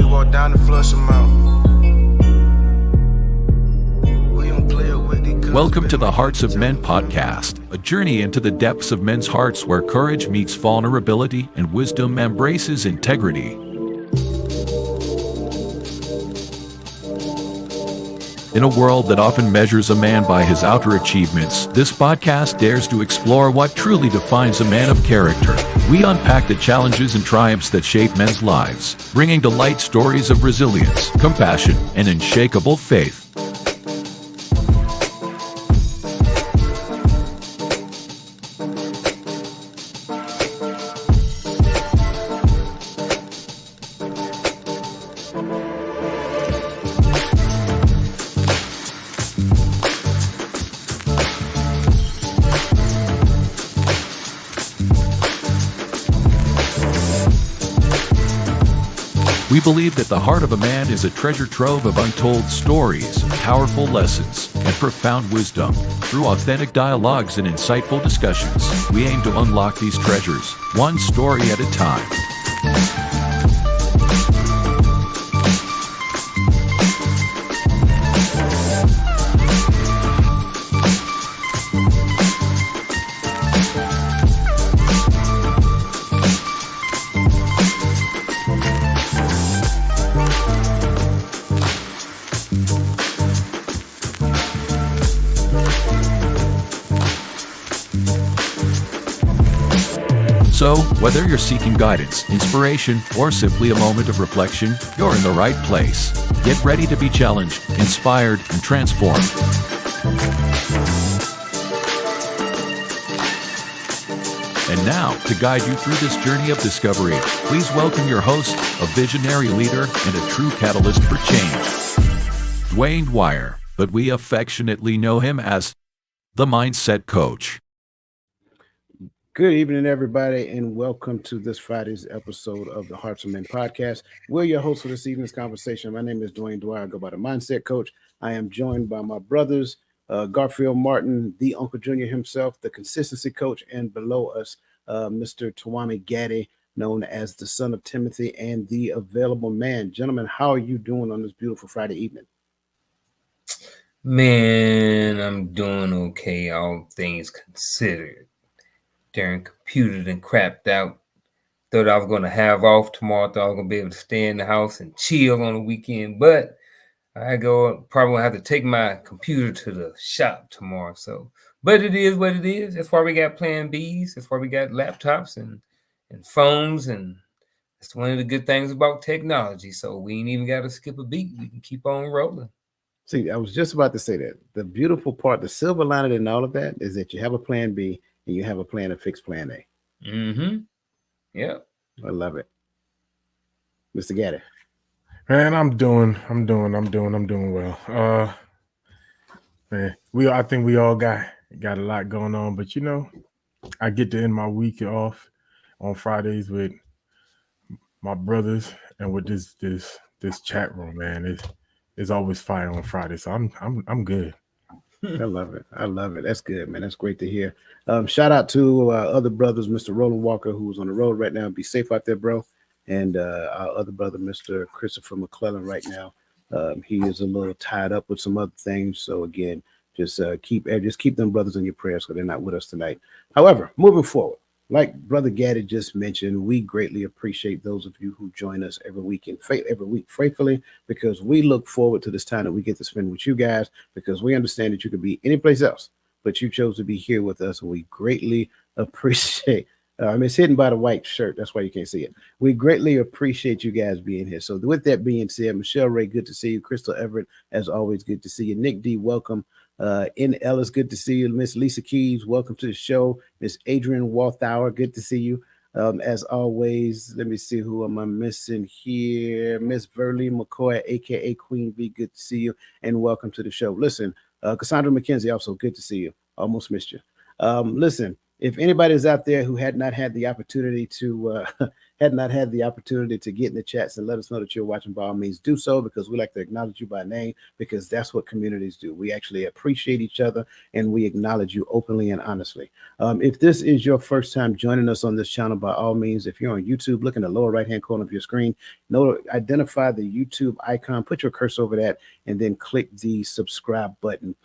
walk down and flush them out. Welcome to the Hearts of Men podcast, a journey into the depths of men's hearts where courage meets vulnerability and wisdom embraces integrity. In a world that often measures a man by his outer achievements, this podcast dares to explore what truly defines a man of character. We unpack the challenges and triumphs that shape men's lives, bringing to light stories of resilience, compassion, and unshakable faith. We believe that the heart of a man is a treasure trove of untold stories, powerful lessons, and profound wisdom. Through authentic dialogues and insightful discussions, we aim to unlock these treasures, one story at a time. So, whether you're seeking guidance, inspiration, or simply a moment of reflection, you're in the right place. Get ready to be challenged, inspired, and transformed. And now, to guide you through this journey of discovery, please welcome your host, a visionary leader and a true catalyst for change, Dwayne Dwyer, but we affectionately know him as the Mindset Coach. Good evening, everybody, and welcome to this Friday's episode of the Hearts of Men podcast. We're your hosts for this evening's conversation. My name is Dwayne Dwyer. I go by the Mindset Coach. I am joined by my brothers, Garfield Martin, the Uncle Junior himself, the Consistency Coach, and below us, Mr. Tawami Gaddy, known as the Son of Timothy and the Available Man. Gentlemen, how are you doing on this beautiful Friday evening? Man, I'm doing okay, all things considered. Darn computer done crapped out. Thought I was going to have off tomorrow. Thought I was going to be able to stay in the house and chill on the weekend. But I probably have to take my computer to the shop tomorrow. But it is what it is. That's why we got plan Bs. That's why we got laptops and phones. And that's one of the good things about technology. So we ain't even got to skip a beat. We can keep on rolling. See, I was just about to say that. The beautiful part, the silver lining in all of that is that you have a plan B and you have a plan to fix plan A. Mm-hmm. Yeah. I love it. Mr. Gaddy. Man, I'm doing well. Man, I think we all got a lot going on, but I get to end my week off on Fridays with my brothers and with this chat room, man. It's always fire on Friday, so I'm good. I love it. That's good, man. That's great to hear. Shout out to other brothers, Mr. Roland Walker, who's on the road right now. Be safe out there, bro. And our other brother, Mr. Christopher McClellan, right now. He is a little tied up with some other things. So again, just keep them brothers in your prayers because they're not with us tonight. However, moving forward, like Brother Gaddy just mentioned, we greatly appreciate those of you who join us every week faithfully, because we look forward to this time that we get to spend with you guys, because we understand that you could be anyplace else, but you chose to be here with us, and we greatly appreciate. It's hidden by the white shirt. That's why you can't see it. We greatly appreciate you guys being here. So with that being said, Michelle Ray, good to see you. Crystal Everett, as always, good to see you. Nick D, welcome. N. Ellis, good to see you. Miss Lisa Keys, welcome to the show. Miss Adrian Walthour, good to see you. As always, let me see, who am I missing here? Miss Verlene McCoy, aka Queen B, good to see you, and welcome to the show. Listen, Cassandra McKenzie, also good to see you. Almost missed you. Listen, if anybody's out there who had not had the opportunity to had not had the opportunity to get in the chats and let us know that you're watching, by all means do so, because we like to acknowledge you by name, because that's what communities do. We actually appreciate each other and we acknowledge you openly and honestly. If this is your first time joining us on this channel, by all means, if you're on YouTube, look in the lower right hand corner of your screen, identify the YouTube icon, put your cursor over that, and then click the subscribe button.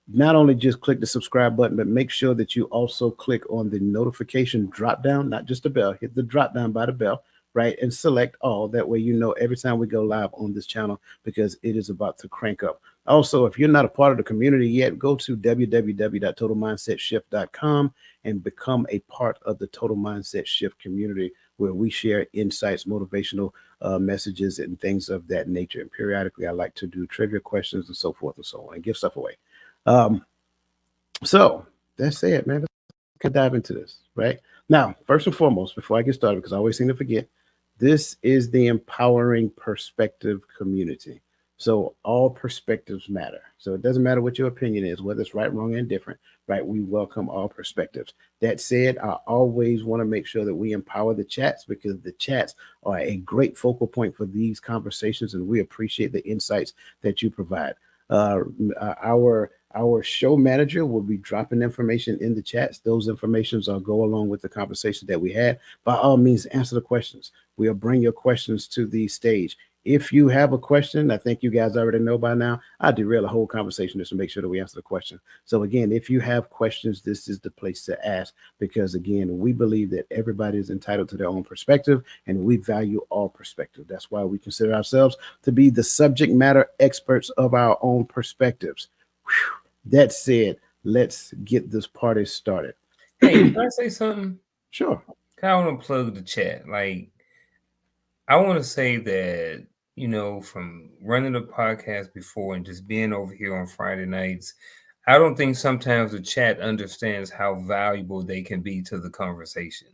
Not only just click the subscribe button, but make sure that you also click on the notification drop down, not just the bell. Hit the drop down by the bell, right? And select all. That way you know every time we go live on this channel, because it is about to crank up. Also, if you're not a part of the community yet, go to www.totalmindsetshift.com and become a part of the Total Mindset Shift community, where we share insights, motivational messages, and things of that nature. And periodically, I like to do trivia questions and so forth and so on, and give stuff away. So that's it, man. Let's dive into this right now. First and foremost, before I get started, because I always seem to forget, this is the Empowering Perspective community. So all perspectives matter. So it doesn't matter what your opinion is, whether it's right, wrong, and different, right? We welcome all perspectives. That said, I always want to make sure that we empower the chats, because the chats are a great focal point for these conversations, and we appreciate the insights that you provide. Our show manager will be dropping information in the chats. Those informations will go along with the conversation that we had. By all means, answer the questions. We'll bring your questions to the stage. If you have a question, I think you guys already know by now, I derail a whole conversation just to make sure that we answer the question. So again, if you have questions, this is the place to ask, because again, we believe that everybody is entitled to their own perspective, and we value all perspective. That's why we consider ourselves to be the subject matter experts of our own perspectives. Whew. That said, let's get this party started. Hey, can I say something? Sure. I want to plug the chat. Like, I want to say that, from running the podcast before and just being over here on Friday nights, I don't think sometimes the chat understands how valuable they can be to the conversation.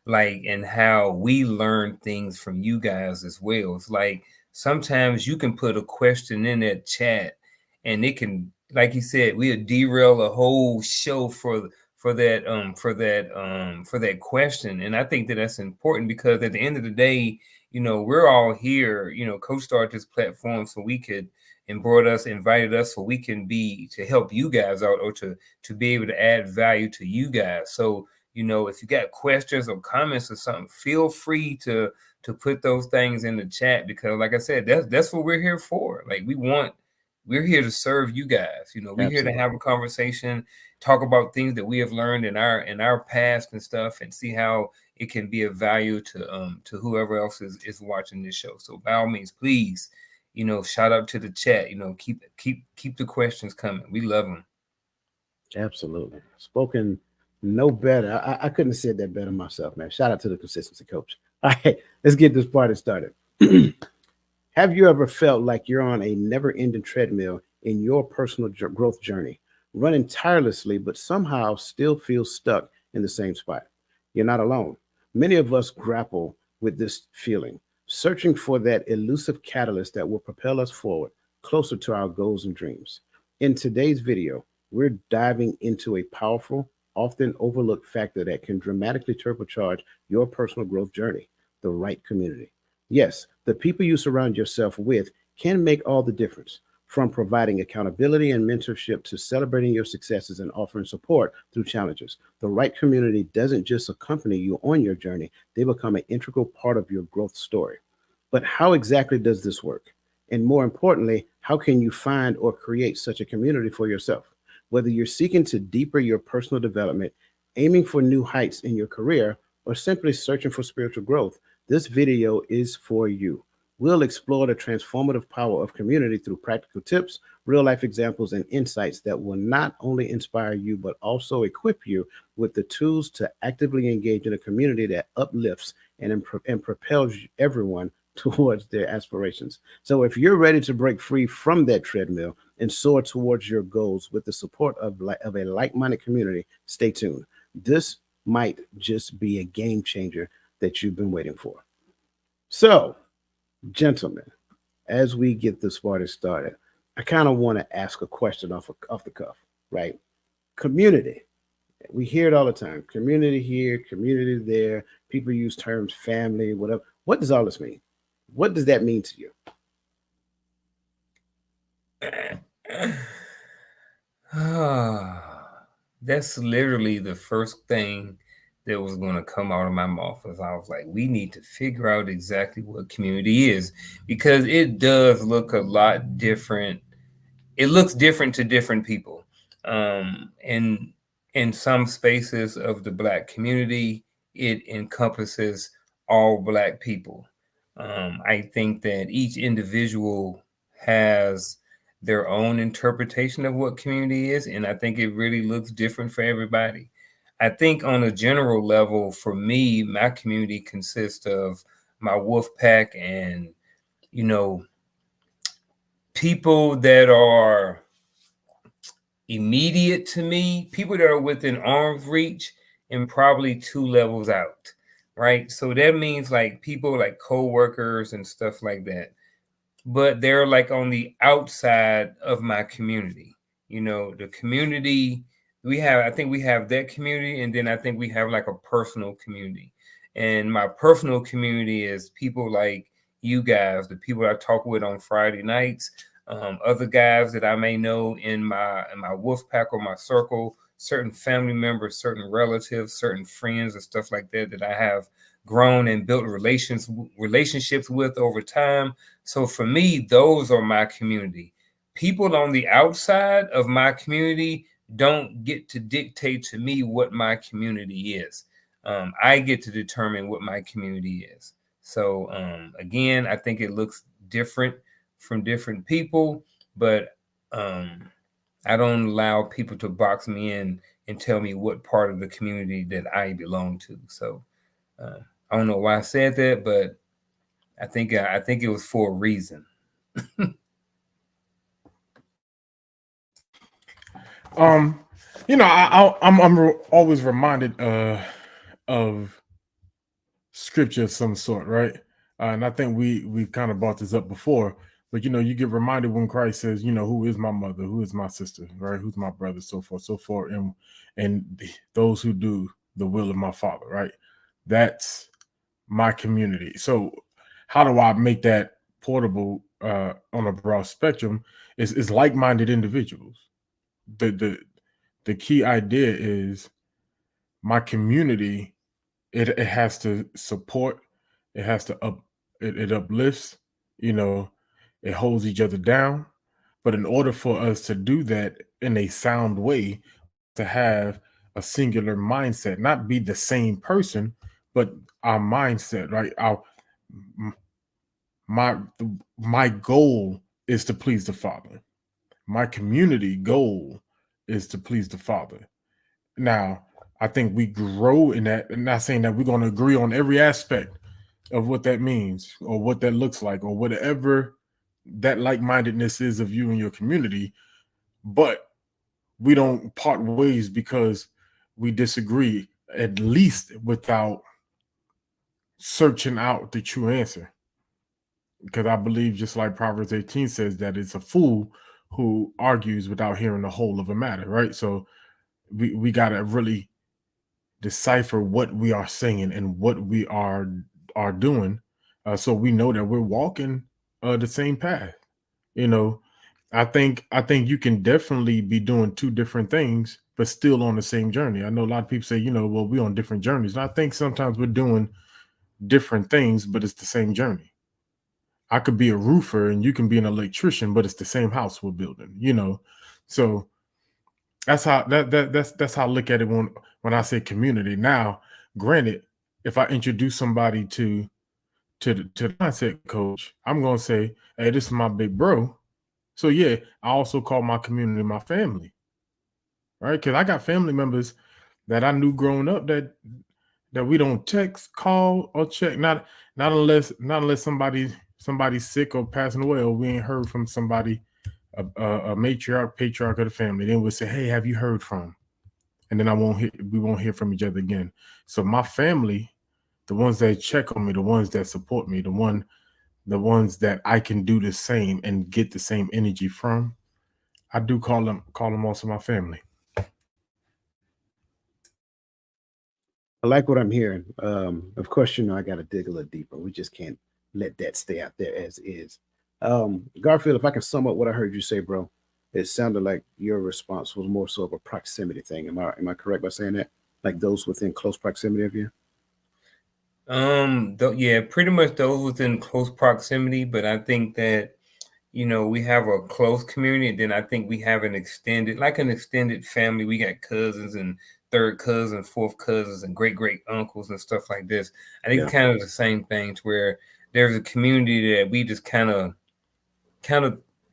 Like, and how we learn things from you guys as well. It's like sometimes you can put a question in that chat and it can, like you said, we'll derail a whole show for that question. And I think that that's important, because at the end of the day, we're all here, co-start this platform so we could, and invited us so we can be, to help you guys out, or to be able to add value to you guys. So, if you got questions or comments or something, feel free to put those things in the chat, because like I said, that's what we're here for. Like, we're here to serve you guys. We're Absolutely. here to have a conversation, talk about things that we have learned in our past and stuff, and see how it can be of value to whoever else is watching this show. So by all means, please, shout out to the chat. Keep the questions coming. We love them. Absolutely. Spoken no better. I couldn't have said that better myself, man. Shout out to the consistency coach. All right, let's get this party started. Have you ever felt like you're on a never-ending treadmill in your personal growth journey, running tirelessly, but somehow still feel stuck in the same spot? You're not alone. Many of us grapple with this feeling, searching for that elusive catalyst that will propel us forward, closer to our goals and dreams. In today's video, we're diving into a powerful, often overlooked factor that can dramatically turbocharge your personal growth journey: the right community. Yes, the people you surround yourself with can make all the difference, from providing accountability and mentorship to celebrating your successes and offering support through challenges. The right community doesn't just accompany you on your journey, they become an integral part of your growth story. But how exactly does this work? And more importantly, how can you find or create such a community for yourself? Whether you're seeking to deepen your personal development, aiming for new heights in your career, or simply searching for spiritual growth, this video is for you. We'll explore the transformative power of community through practical tips, real-life examples, and insights that will not only inspire you, but also equip you with the tools to actively engage in a community that uplifts and propels everyone towards their aspirations. So if you're ready to break free from that treadmill and soar towards your goals with the support of a like-minded community, stay tuned. This might just be a game changer that you've been waiting for. So, gentlemen, as we get this party started, I kind of want to ask a question off the cuff, right? Community. We hear it all the time. Community here, community there. People use terms family, whatever. What does all this mean? What does that mean to you? That's literally the first thing that was going to come out of my mouth. As I was like, we need to figure out exactly what community is, because it does look a lot different. It looks different to different people. And in some spaces of the Black community, it encompasses all Black people. I think that each individual has their own interpretation of what community is, and I think it really looks different for everybody. I think on a general level, for me, my community consists of my wolf pack and, you know, people that are immediate to me, people that are within arm's reach, and probably 2 levels out, right? So that means like people like co-workers and stuff like that, but they're like on the outside of my community. You know, the community I think we have that community, and then I think we have like a personal community. And my personal community is people like you guys, the people I talk with on Friday nights, other guys that I may know in my wolf pack or my circle, certain family members, certain relatives, certain friends, and stuff like that that I have grown and built relationships with over time. So for me, those are my community. People on the outside of my community don't get to dictate to me what my community is. I get to determine what my community is. So again, I think it looks different from different people, but I don't allow people to box me in and tell me what part of the community that I belong to. So I don't know why I said that, but I think it was for a reason. You know, I'm always reminded of scripture of some sort, right? And I think we've kind of brought this up before, but you know, you get reminded when Christ says, you know, who is my mother, who is my sister, right? Who's my brother, so forth, and those who do the will of my Father, right? That's my community. So, how do I make that portable on a broad spectrum? Is like-minded individuals. The key idea is my community. It has to support. It has to it uplifts. You know, it holds each other down. But in order for us to do that in a sound way, to have a singular mindset, not be the same person, but our mindset, right? Our my my goal is to please the Father. My community goal is to please the Father. Now, I think we grow in that. I'm not saying that we're going to agree on every aspect of what that means or what that looks like or whatever that like-mindedness is of you and your community, but we don't part ways because we disagree, at least without searching out the true answer. Because I believe, just like Proverbs 18 says, that it's a fool who argues without hearing the whole of a matter, right? So we got to really decipher what we are saying and what we are doing, so we know that we're walking the same path. You know, I think you can definitely be doing two different things but still on the same journey. I know a lot of people say, you know, well, we're on different journeys, and I think sometimes we're doing different things, but it's the same journey. I could be a roofer and you can be an electrician, but it's the same house we're building, you know. So that's how I look at it when I say community. Now, granted, if I introduce somebody to the mindset coach, I'm gonna say, hey, this is my big bro. So yeah, I also call my community my family, right? Because I got family members that I knew growing up that we don't text, call, or check. Not unless somebody's sick or passing away, or we ain't heard from somebody, a matriarch, patriarch of the family. Then we'll say, hey, have you heard from? And then we won't hear from each other again. So my family, the ones that check on me, the ones that support me, the ones that I can do the same and get the same energy from, I do call them also my family. I like what I'm hearing. Of course, I got to dig a little deeper. We just can't let that stay out there as is. Garfield, if I can sum up what I heard you say, bro, it sounded like your response was more so of a proximity thing. Am I correct by saying that? Like those within close proximity of you? Yeah, pretty much those within close proximity, but I think that we have a close community, and then I think we have an extended family. We got cousins and third cousins, fourth cousins, and great uncles and stuff like this. I think Yeah. kind of the same thing to where there's a community that we just kind of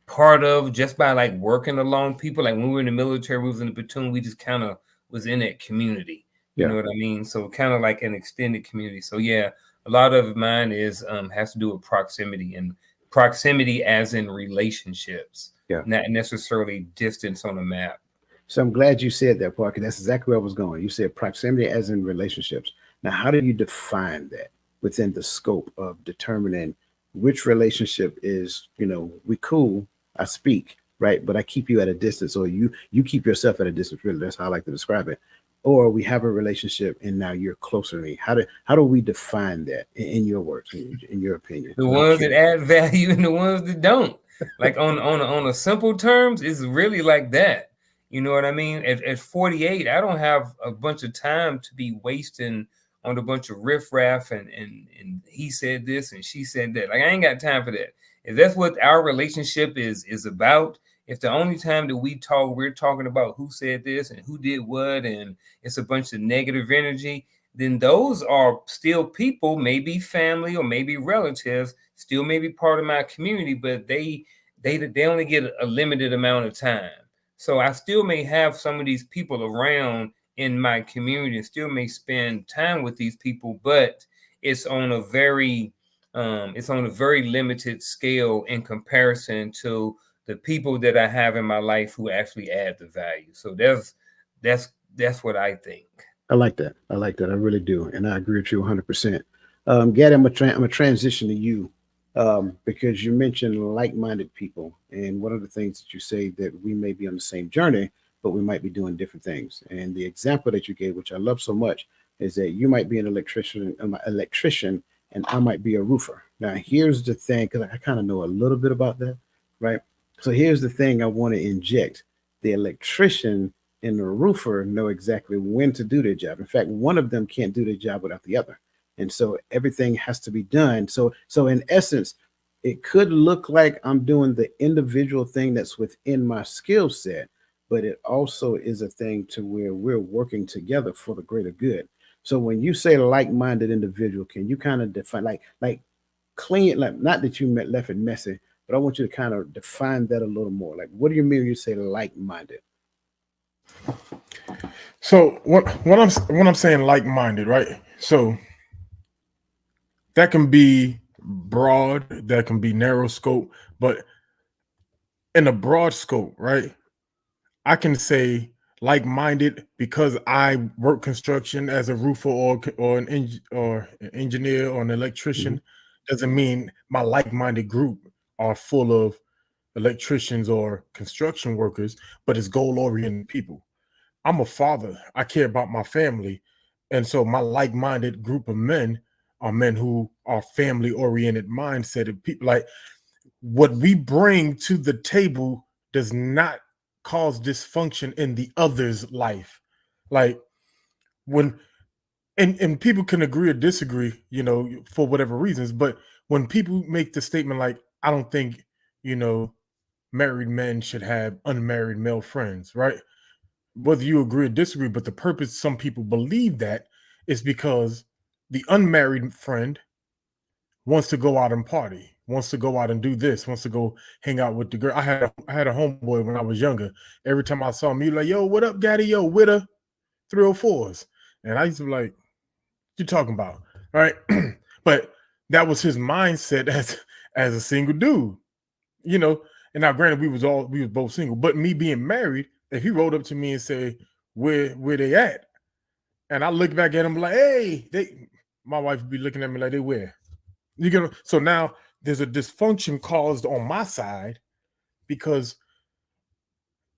part of just by like working along people. Like when we were in the military, we was in the platoon, we just kind of was in that community. You Yeah. know what I mean? So kind of like an extended community. So yeah, a lot of mine is has to do with proximity, and proximity as in relationships, Yeah. not necessarily distance on a map. So I'm glad you said that, Parker. That's exactly where I was going. You said proximity as in relationships. Now, how do you define that within the scope of determining which relationship is, we cool, I speak, right? But I keep you at a distance, or you keep yourself at a distance, really. That's how I like to describe it. Or we have a relationship and now you're closer to me. How do we define that in your words, in your opinion? The I'm ones that curious. add value and the ones that don't. Like on a simple terms, it's really like that. You know what I mean? At 48, I don't have a bunch of time to be wasting on a bunch of riffraff and he said this and she said that. Like I ain't got time for that. If that's what our relationship is about, if the only time that we talk, we're talking about who said this and who did what, and it's a bunch of negative energy, then those are still people, maybe family or maybe relatives, still maybe part of my community, but they only get a limited amount of time. So I still may have some of these people around in my community and still may spend time with these people, but it's on a very limited scale in comparison to the people that I have in my life who actually add the value. So that's what I think. I like that. I like that. I really do, and I agree with you 100%. Gaddy, I'm a transition to you because you mentioned like-minded people, and one of the things that you say that we may be on the same journey, but we might be doing different things. And the example that you gave, which I love so much, is that you might be an electrician, and I might be a roofer. Now, here's the thing, because I kind of know a little bit about that, right? So here's the thing I want to inject: the electrician and the roofer know exactly when to do their job. In fact, one of them can't do their job without the other. And so everything has to be done. So in essence, it could look like I'm doing the individual thing that's within my skill set, but it also is a thing to where we're working together for the greater good. So when you say like-minded individual, can you kind of define like clean, like not that you left it messy, but I want you to kind of define that a little more. Like what do you mean when you say like-minded? So what I'm saying like-minded, right? So that can be broad, that can be narrow scope, but in a broad scope, right? I can say like-minded because I work construction as a roofer or an engineer or an Mhm. electrician. Doesn't mean my like-minded group are full of electricians or construction workers, but it's goal-oriented people. I'm a father. I care about my family. And so my like-minded group of men are men who are family-oriented mindset of people. Like what we bring to the table does not cause dysfunction in the other's life. Like when and people can agree or disagree, for whatever reasons, but when people make the statement like, I don't think, you know, married men should have unmarried male friends, right? Whether you agree or disagree, but the purpose some people believe that is because the unmarried friend wants to go out and party, wants to go out and do this, wants to go hang out with the girl. I had a homeboy when I was younger. Every time I saw him, he was like, "Yo, what up, Gaddy? Yo, with a 304s." And I used to be like, "You talking about?" All right. But that was his mindset as a single dude, you know. And now granted, we was both single, but me being married, if he rolled up to me and say, where they at? And I look back at him like, hey, my wife would be looking at me like they where? So now there's a dysfunction caused on my side because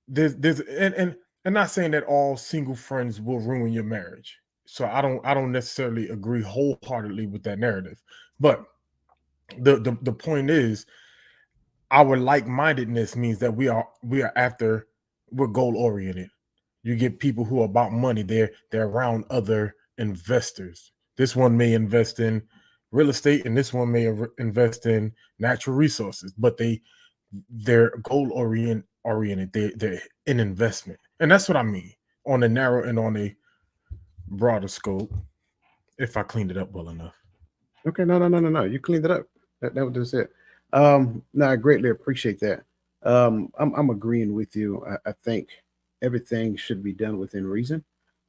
there's and not saying that all single friends will ruin your marriage. So I don't necessarily agree wholeheartedly with that narrative. But the point is, our like-mindedness means that we're goal oriented. You get people who are about money. They're around other investors. This one may invest in real estate, and this one may invest in natural resources, but they're goal oriented. They're in investment, and that's what I mean on a narrow and on a broader scope. If I cleaned it up well enough. Okay, no. You cleaned it up. That was just it. No, I greatly appreciate that. I'm agreeing with you. I think everything should be done within reason.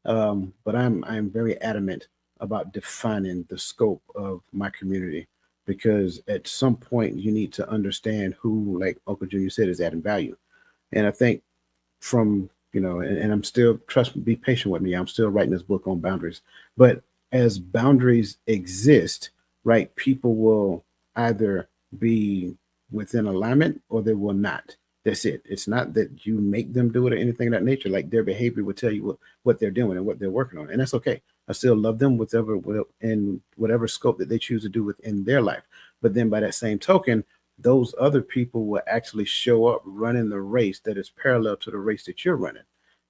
But I'm very adamant about defining the scope of my community because at some point you need to understand who, like Uncle Junior said, is adding value. And I think from and I'm still trust me, be patient with me. I'm still writing this book on boundaries. But as boundaries exist, right, people will either be within alignment or they will not. That's it. It's not that you make them do it or anything of that nature. Like their behavior will tell you what they're doing and what they're working on. And that's okay. I still love them in whatever scope that they choose to do within their life. But then by that same token, those other people will actually show up running the race that is parallel to the race that you're running.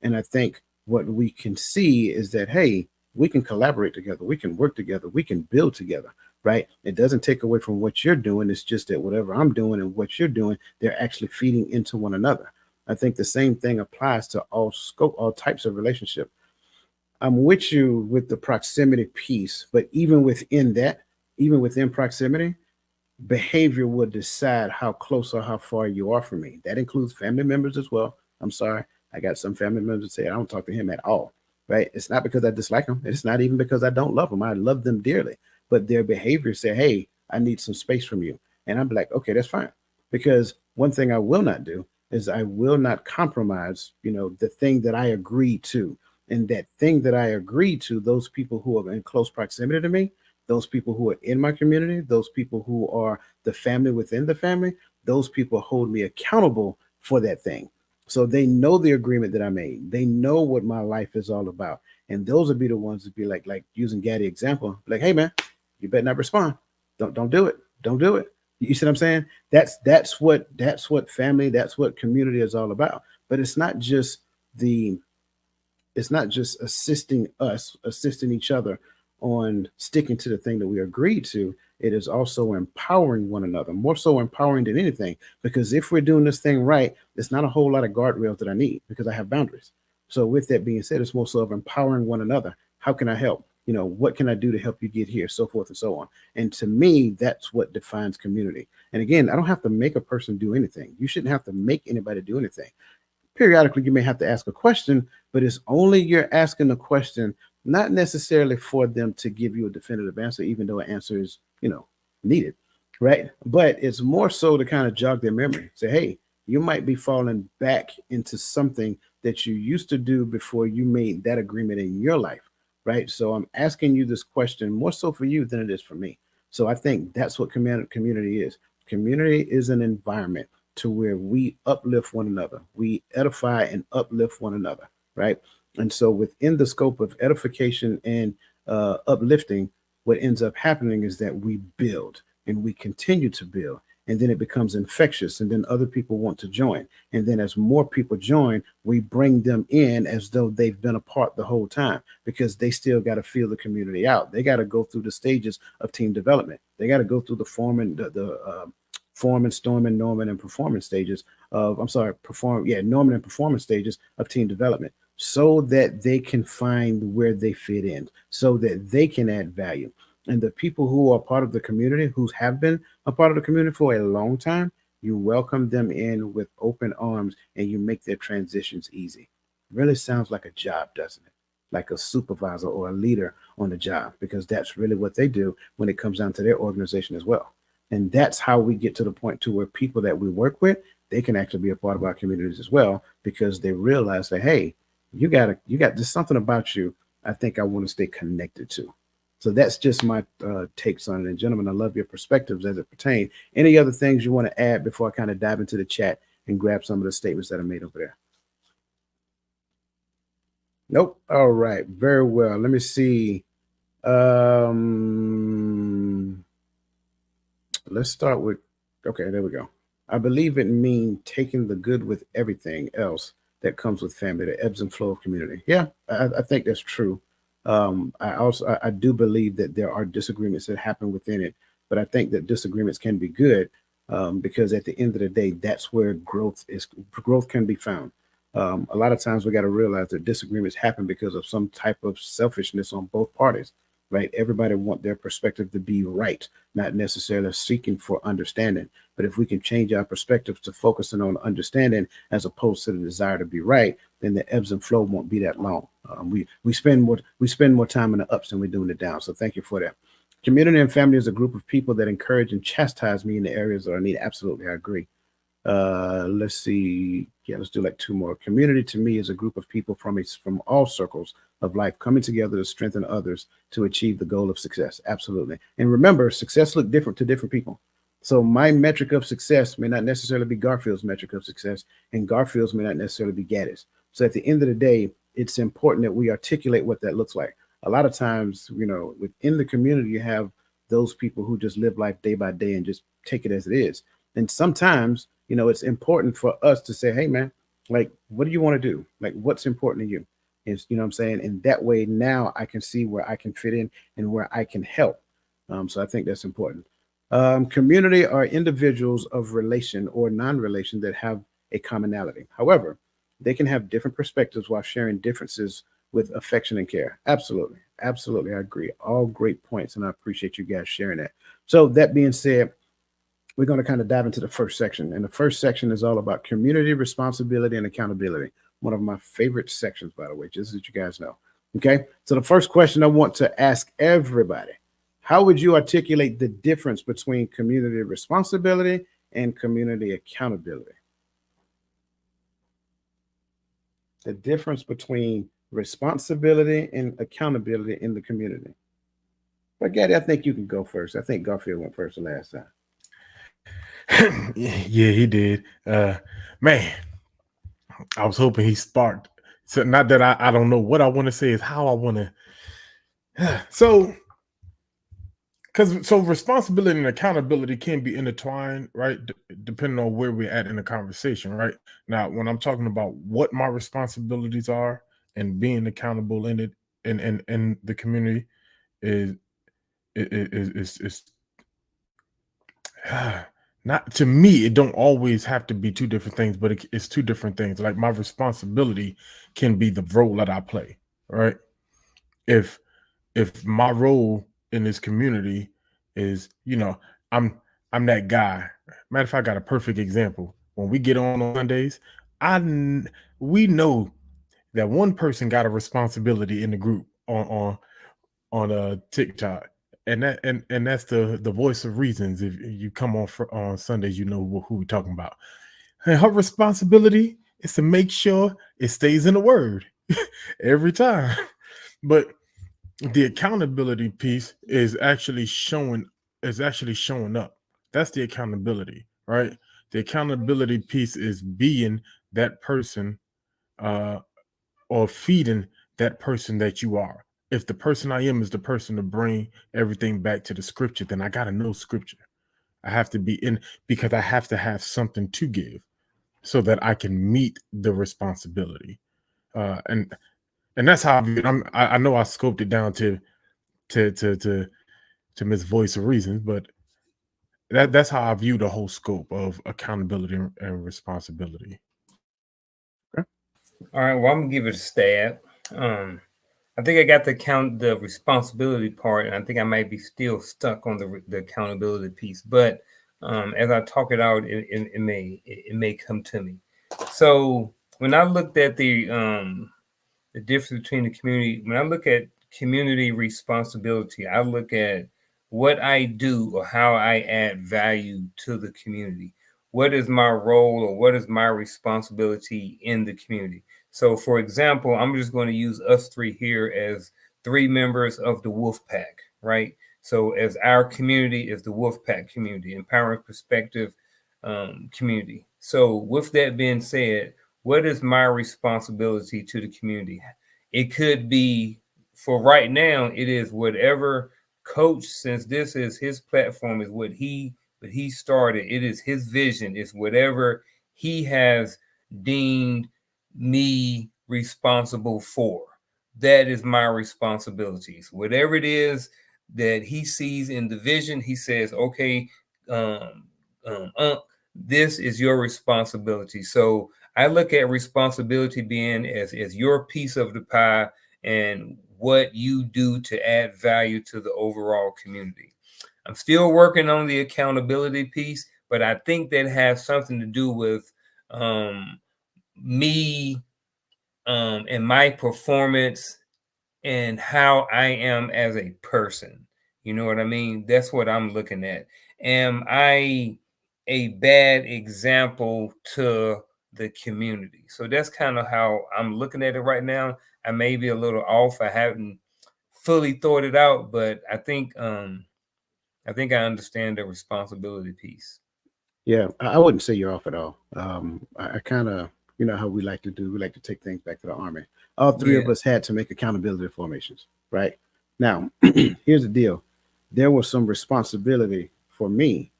And I think what we can see is that, hey, we can collaborate together, we can work together, we can build together, right? It doesn't take away from what you're doing. It's just that whatever I'm doing and what you're doing, they're actually feeding into one another. I think the same thing applies to all types of relationship. I'm with you with the proximity piece, but even within that, even within proximity, behavior will decide how close or how far you are from me. That includes family members as well. I'm sorry. I got some family members that say I don't talk to him at all. Right. It's not because I dislike him. It's not even because I don't love him. I love them dearly. But their behavior say, hey, I need some space from you. And I'm like, okay, that's fine. Because one thing I will not do is I will not compromise, the thing that I agreed to. And that thing that I agreed to, those people who are in close proximity to me, those people who are in my community, those people who are the family within the family, those people hold me accountable for that thing. So they know the agreement that I made. They know what my life is all about. And those would be the ones that be like using Gaddy example, like, hey man, you better not respond. Don't do it. Don't do it. You see what I'm saying? That's what family, that's what community is all about. But it's not just assisting each other on sticking to the thing that we agreed to. It is also empowering one another, more so empowering than anything. Because if we're doing this thing right, there's not a whole lot of guardrails that I need because I have boundaries. So with that being said, it's more so of empowering one another. How can I help? What can I do to help you get here? So forth and so on. And to me, that's what defines community. And again, I don't have to make a person do anything. You shouldn't have to make anybody do anything. Periodically you may have to ask a question, but it's only you're asking the question, not necessarily for them to give you a definitive answer, even though an answer is, needed, right? But it's more so to kind of jog their memory. Say, hey, you might be falling back into something that you used to do before you made that agreement in your life, right? So I'm asking you this question more so for you than it is for me. So I think that's what community is. Community is an environment to where we uplift one another, we edify and uplift one another, right? And so within the scope of edification and uplifting, what ends up happening is that we build and we continue to build. And then it becomes infectious, and then other people want to join. And then as more people join, we bring them in as though they've been a part the whole time, because they still got to feel the community out. They got to go through the stages of team development. They got to go through the forming, forming, storming, norming, and performance stages of, norming and performance stages of team development, so that they can find where they fit in, so that they can add value. And the people who are part of the community, who have been a part of the community for a long time, you welcome them in with open arms and you make their transitions easy. Really sounds like a job, doesn't it? Like a supervisor or a leader on the job, because that's really what they do when it comes down to their organization as well. And that's how we get to the point to where people that we work with, they can actually be a part of our communities as well, because they realize that, hey, you got there's something about you I think I want to stay connected to. So that's just my takes on it. And gentlemen, I love your perspectives as it pertains. Any other things you want to add before I kind of dive into the chat and grab some of the statements that are made over there? Nope. All right. Very well. Let me see. Let's start with, okay, there we go. I believe it means taking the good with everything else that comes with family, the ebbs and flow of community. Yeah, I think that's true. I do believe that there are disagreements that happen within it, but I think that disagreements can be good, because at the end of the day, that's where growth can be found. A lot of times we got to realize that disagreements happen because of some type of selfishness on both parties, right? Everybody want their perspective to be right, not necessarily seeking for understanding. But if we can change our perspectives to focusing on understanding as opposed to the desire to be right, then the ebbs and flow won't be that long. We spend more time in the ups than we do in the downs. So thank you for that. Community and family is a group of people that encourage and chastise me in the areas that I need. Absolutely, I agree. Let's see. Yeah, let's do like two more. Community to me is a group of people from all circles of life coming together to strengthen others to achieve the goal of success. Absolutely. And remember, success look different to different people. So my metric of success may not necessarily be Garfield's metric of success, and Garfield's may not necessarily be Gaddis. So at the end of the day, it's important that we articulate what that looks like. A lot of times, within the community, you have those people who just live life day by day and just take it as it is. And sometimes, it's important for us to say, hey, man, like, what do you want to do? Like, what's important to you? Is, what I'm saying? And that way now I can see where I can fit in and where I can help. So I think that's important. Community are individuals of relation or non-relation that have a commonality. However, they can have different perspectives while sharing differences with affection and care. Absolutely. Absolutely. I agree. All great points. And I appreciate you guys sharing that. So that being said, we're going to kind of dive into the first section. And the first section is all about community responsibility and accountability. One of my favorite sections, by the way, just so that you guys know. Okay. So the first question I want to ask everybody: how would you articulate the difference between community responsibility and community accountability? The difference between responsibility and accountability in the community. But Gaddy, I think you can go first. I think Garfield went first the last time. Yeah, he did. Man, I was hoping he sparked. So not that I don't know what I want to say, is how I want to. So responsibility and accountability can be intertwined, right? Depending on where we're at in the conversation, right? Now, when I'm talking about what my responsibilities are and being accountable in it, in the community, is is not, to me, it don't always have to be two different things, but it's two different things. Like, my responsibility can be the role that I play, right? If my role in this community is, I'm that guy. Matter of fact, I got a perfect example. When we get on Sundays, we know that one person got a responsibility in the group on TikTok, and that's the voice of reasons. If you come on Sundays, you know who we're talking about. And her responsibility is to make sure it stays in the word every time. But the accountability piece is actually showing up. That's the accountability, right? The accountability piece is being that person, uh or feeding that person that you are. If the person I am is the person to bring everything back to the scripture, then I got to know scripture. I have to be in, because I have to have something to give so that I can meet the responsibility. And that's how I view it. I know I scoped it down to to to to Miss Voice of Reason, but that's how I view the whole scope of accountability and responsibility. All right, well, I'm gonna give it a stab. I think I got the responsibility part, and I think I might be still stuck on the accountability piece. But as I talk it out, it may come to me. So when I looked at the difference between the community, when I look at community responsibility, I look at what I do or how I add value to the community. What is my role or what is my responsibility in the community? So, for example, I'm just going to use us three here as three members of the Wolf Pack, right? So, as our community is the Wolf Pack community, empowering perspective community. So, with that being said, what is my responsibility to the community? It could be, for right now, it is whatever coach, since this is his platform, is what he started. It is his vision. It's whatever he has deemed me responsible for. That is my responsibilities. Whatever it is that he sees in the vision, he says, okay, this is your responsibility. So I look at responsibility being as your piece of the pie and what you do to add value to the overall community. I'm still working on the accountability piece, but I think that has something to do with me and my performance and how I am as a person. You know what I mean? That's what I'm looking at. Am I a bad example to the community? So that's kind of how I'm looking at it right now. I may be a little off. I haven't fully thought it out, but I think I understand the responsibility piece. Yeah, I wouldn't say you're off at all. I kind of, you know how we like to do. We like to take things back to the army. All three Yeah. of us had to make accountability formations, right? Now, here's the deal. There was some responsibility for me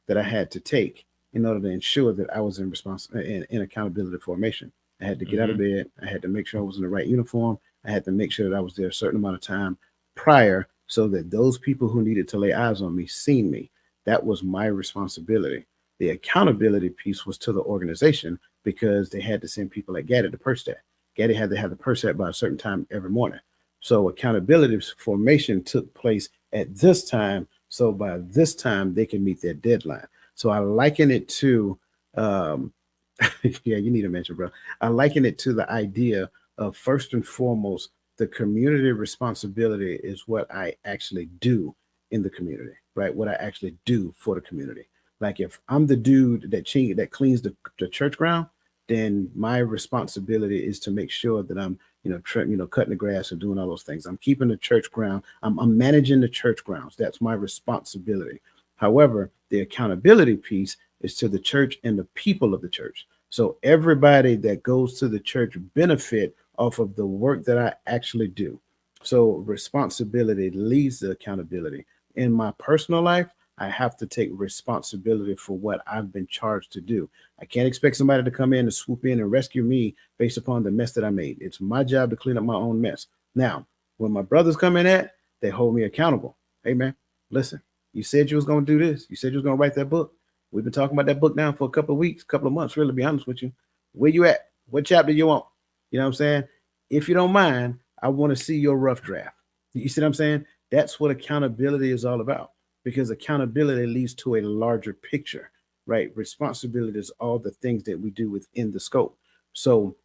that I had to take in order to ensure that I was in accountability formation. I had to get out of bed. I had to make sure I was in the right uniform. I had to make sure that I was there a certain amount of time prior so that those people who needed to lay eyes on me seen me. That was my responsibility. The accountability piece was to the organization because they had to send people like Gaddy to purse that. Gaddy had to have the purse set by a certain time every morning. So accountability formation took place at this time. So by this time, they can meet their deadline. So I liken it to, um, yeah, you need a mention, bro. I liken it to the idea of first and foremost, the community responsibility is what I actually do in the community, right? What I actually do for the community. Like if I'm the dude that cleans the church ground, then my responsibility is to make sure that I'm cutting the grass and doing all those things. I'm keeping the church ground. I'm managing the church grounds. That's my responsibility. However, the accountability piece is to the church and the people of the church. So everybody that goes to the church benefit off of the work that I actually do. So responsibility leads to accountability. In my personal life, I have to take responsibility for what I've been charged to do. I can't expect somebody to come in and swoop in and rescue me based upon the mess that I made. It's my job to clean up my own mess. Now, when my brothers come in at, they hold me accountable. Hey man, listen, you said you was gonna do this. You said you was gonna write that book. We've been talking about that book now for a couple of weeks, couple of months, really, to be honest with you. Where you at? What chapter you want? You know what I'm saying? If you don't mind, I want to see your rough draft. You see what I'm saying? That's what accountability is all about, because accountability leads to a larger picture, right? Responsibility is all the things that we do within the scope. So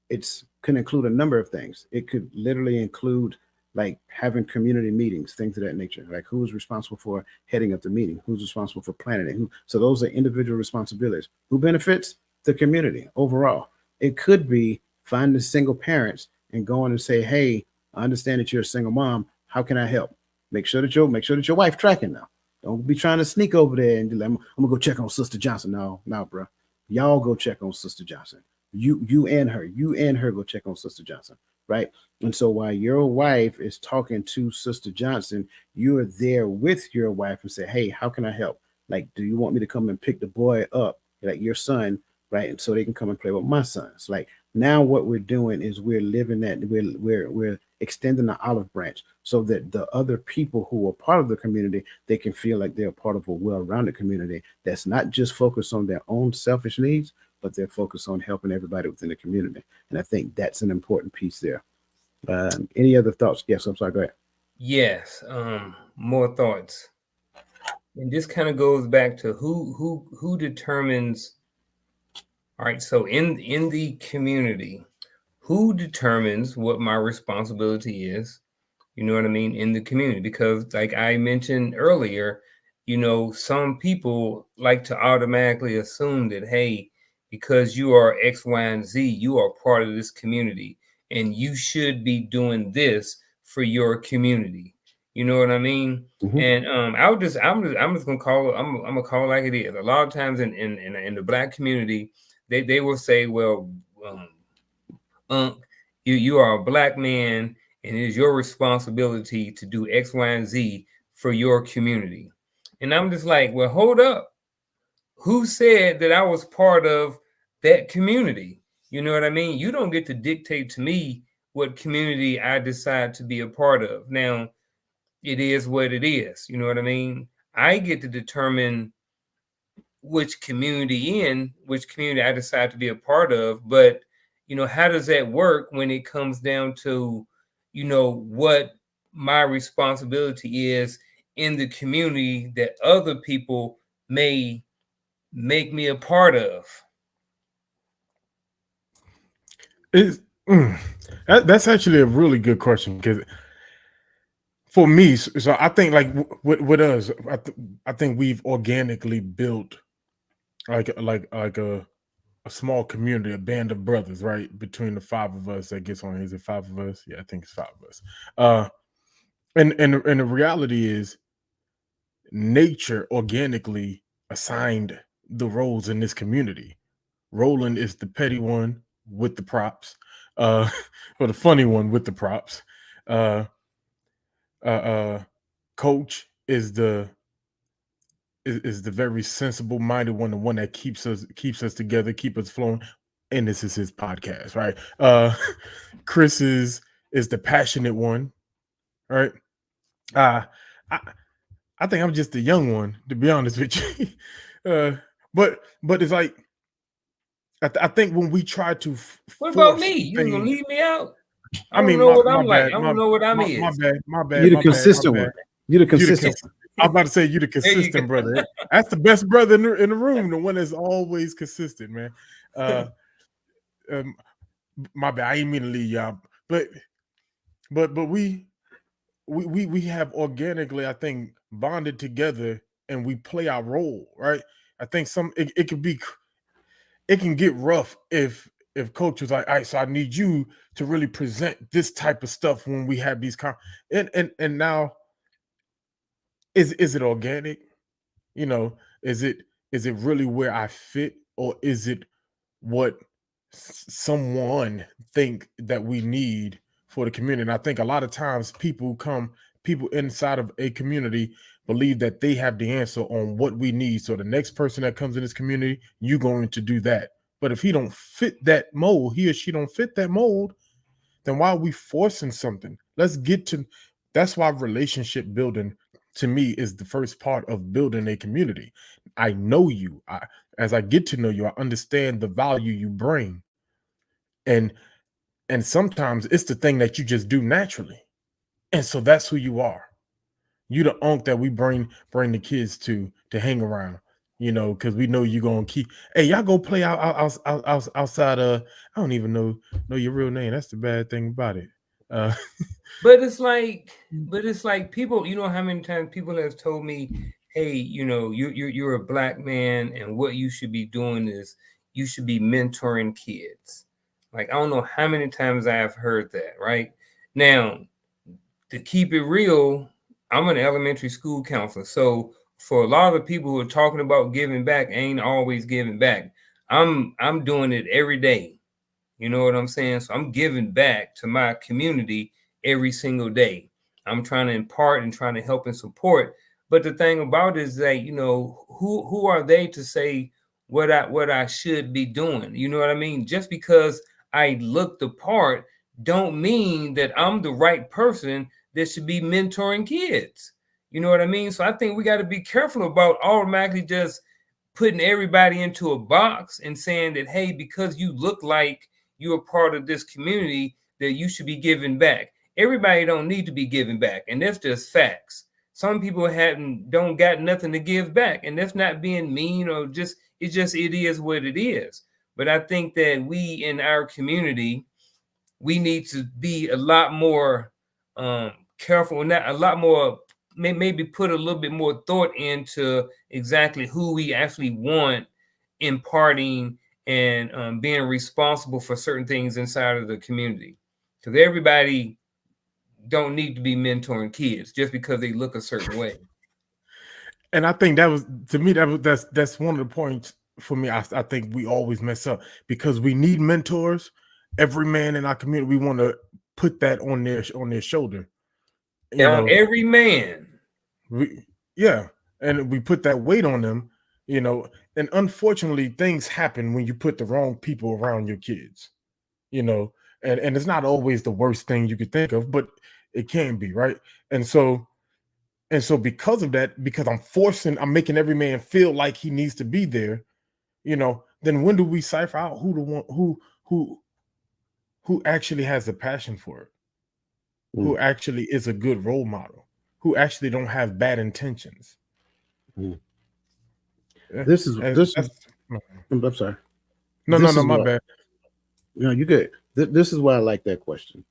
it's can include a number of things. It could literally include like having community meetings, things of that nature. Like who's responsible for heading up the meeting? Who's responsible for planning it? So those are individual responsibilities. Who benefits? The community overall. It could be finding single parents and going and say, hey, I understand that you're a single mom. How can I help? Make sure that your wife tracking now. Don't be trying to sneak over there and be like, I'm gonna go check on Sister Johnson. No, bro. Y'all go check on Sister Johnson. You and her go check on Sister Johnson, right? And so while your wife is talking to Sister Johnson, you are there with your wife and say, hey, how can I help? Like, do you want me to come and pick the boy up, like your son, right? And so they can come and play with my sons. Like now what we're doing is we're living that we're extending the olive branch so that the other people who are part of the community, they can feel like they're part of a well-rounded community that's not just focused on their own selfish needs, but they're focused on helping everybody within the community. And I think that's an important piece there. Any other thoughts? Yes, I'm sorry, go ahead. Yes. More thoughts. And this kind of goes back to who determines. All right, so in the community, who determines what my responsibility is? You know what I mean, in the community? Because like I mentioned earlier, some people like to automatically assume that, hey, because you are X, Y, and Z, you are part of this community and you should be doing this for your community. You know what I mean? Mhm. And I'm just gonna call it, I'm gonna call it like it is. A lot of times in the Black community, they will say, well, Unc, You are a black man, and it is your responsibility to do X, Y, and Z for your community. And I'm just like, well, hold up. Who said that I was part of that community? You know what I mean? You don't get to dictate to me what community I decide to be a part of. Now, it is what it is. You know what I mean? I get to determine which community I decide to be a part of. But, how does that work when it comes down to, what my responsibility is in the community that other people may make me a part of? That's actually a really good question, because for me, so I think like with us, I think we've organically built like a small community, a band of brothers, right? Between the five of us that gets on. Is it five of us? Yeah, I think it's five of us. And the reality is, nature organically assigned the roles in this community. Roland is the petty one with the props, or the funny one with the props. Uh, Coach is the very sensible minded one, the one that keeps us together, keep us flowing. And this is his podcast, right? Chris is the passionate one, right? I I think I'm just the young one, to be honest with you. But it's like I think when we try to What about force me? You gonna things, leave me out? I mean, don't know what my I'm like. bad, I don't know what I'm my is. bad, You the my consistent bad. one. You the You the consistent. I'm about to say you the There you consistent go. brother. That's the best brother in the room, the one that's always consistent, man. Um, my bad. I didn't mean to leave y'all, but we have organically, I think, bonded together, and we play our role, right? I think it can get rough if coach was like, all right, so I need you to really present this type of stuff when we have these and now is it organic? You know, is it really where I fit, or is it what someone think that we need for the community? And I think a lot of times people inside of a community believe that they have the answer on what we need. So the next person that comes in this community, you're going to do that. But if he don't fit that mold, he or she don't fit that mold, then why are we forcing something? Let's get to That's why relationship building to me is the first part of building a community. I know you. As I get to know you, I understand the value you bring. And sometimes it's the thing that you just do naturally. And so that's who you are. You the unk that we bring the kids to hang around, because we know you're gonna keep. Hey, y'all go play outside. I don't even know your real name. That's the bad thing about it. Uh, But it's like people. You know how many times people have told me, "Hey, you're a black man, and what you should be doing is you should be mentoring kids." Like, I don't know how many times I have heard that. Right now, to keep it real, I'm an elementary school counselor. So for a lot of the people who are talking about giving back, ain't always giving back. I'm doing it every day. You know what I'm saying? So I'm giving back to my community every single day. I'm trying to impart and trying to help and support. But the thing about it is that, who are they to say what I should be doing? You know what I mean? Just because I look the part don't mean that I'm the right person that should be mentoring kids. You know what I mean? So I think we got to be careful about automatically just putting everybody into a box and saying that, hey, because you look like you're a part of this community, that you should be giving back. Everybody don't need to be giving back, and that's just facts. Some people don't got nothing to give back, and that's not being mean, or it is what it is. But I think that we in our community, we need to be a lot more careful, not a lot more, maybe put a little bit more thought into exactly who we actually want imparting and being responsible for certain things inside of the community. Because everybody don't need to be mentoring kids just because they look a certain way. and I think that was, to me, that's one of the points for me. I think we always mess up because we need mentors, every man in our community, we want to put that on their shoulder. On every man. And we put that weight on them, and unfortunately things happen when you put the wrong people around your kids, and it's not always the worst thing you could think of, but it can be, right? And so because of that, because I'm making every man feel like he needs to be there, then when do we cipher out who actually has the passion for it, who actually is a good role model, who actually don't have bad intentions? This is I'm sorry. No, my bad. No, you good. This is why I like that question.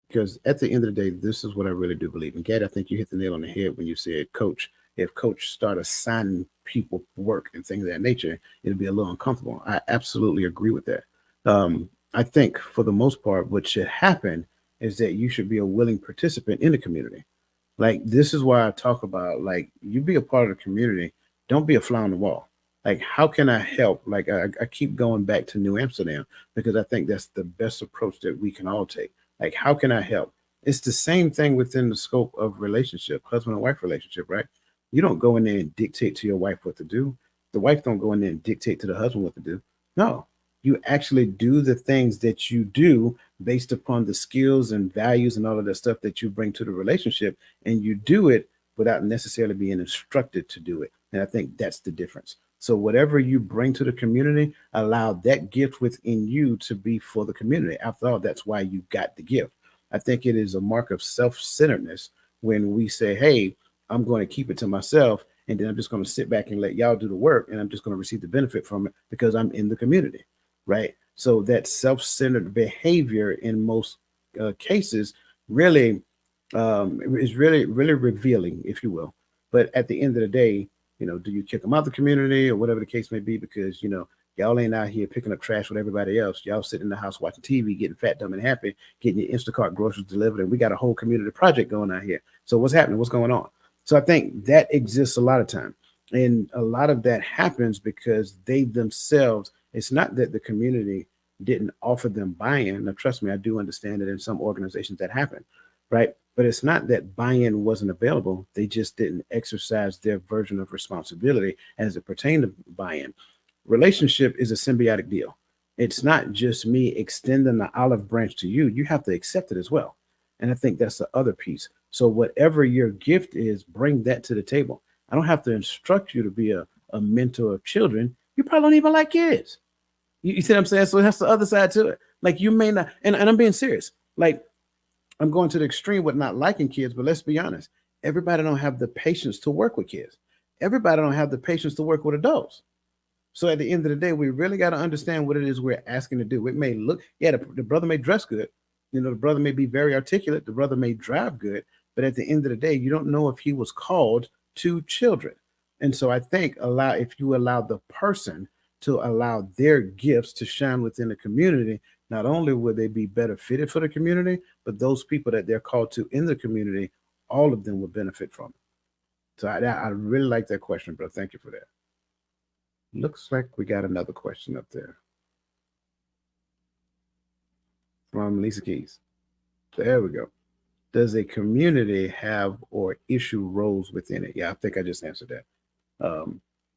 Because at the end of the day, this is what I really do believe. And Gad, I think you hit the nail on the head when you said, Coach, if Coach start assigning people work and things of that nature, it'll be a little uncomfortable. I absolutely agree with that. I think for the most part, what should happen is that you should be a willing participant in the community. Like, this is why I talk about, like, you be a part of the community. Don't be a fly on the wall. Like, how can I help? Like, I keep going back to New Amsterdam because I think that's the best approach that we can all take. Like, how can I help? It's the same thing within the scope of relationship, husband and wife relationship, right? You don't go in there and dictate to your wife what to do. The wife don't go in there and dictate to the husband what to do. No, you actually do the things that you do based upon the skills and values and all of that stuff that you bring to the relationship, and you do it without necessarily being instructed to do it. And I think that's the difference. So whatever you bring to the community, allow that gift within you to be for the community. After all, that's why you got the gift. I think it is a mark of self-centeredness when we say, hey, I'm going to keep it to myself, and then I'm just going to sit back and let y'all do the work, and I'm just going to receive the benefit from it because I'm in the community, right? So that self-centered behavior in most cases really is really revealing, if you will. But at the end of the day, do you kick them out of the community or whatever the case may be? Because, y'all ain't out here picking up trash with everybody else. Y'all sitting in the house watching TV, getting fat, dumb, and happy, getting your Instacart groceries delivered. And we got a whole community project going on here. So what's happening? What's going on? So I think that exists a lot of time. And a lot of that happens because they themselves, it's not that the community didn't offer them buy-in. Now, trust me, I do understand that in some organizations that happen, right? But it's not that buy-in wasn't available. They just didn't exercise their version of responsibility as it pertained to buy-in. Relationship is a symbiotic deal. It's not just me extending the olive branch to you. You have to accept it as well. And I think that's the other piece. So whatever your gift is, bring that to the table. I don't have to instruct you to be a mentor of children. You probably don't even like kids. You see what I'm saying? So that's the other side to it. Like, you may not, and I'm being serious. Like, I'm going to the extreme with not liking kids, but let's be honest. Everybody don't have the patience to work with kids. Everybody don't have the patience to work with adults. So at the end of the day, we really got to understand what it is we're asking to do. It may look, the brother may dress good. The brother may be very articulate. The brother may drive good. But at the end of the day, you don't know if he was called to children. And so I think if you allow the person to allow their gifts to shine within the community, not only will they be better fitted for the community, but those people that they're called to in the community, all of them will benefit from it. So I really like that question, bro. Thank you for that. Looks like we got another question up there from Lisa Keys. There we go. Does a community have or issue roles within it? Yeah, I think I just answered that.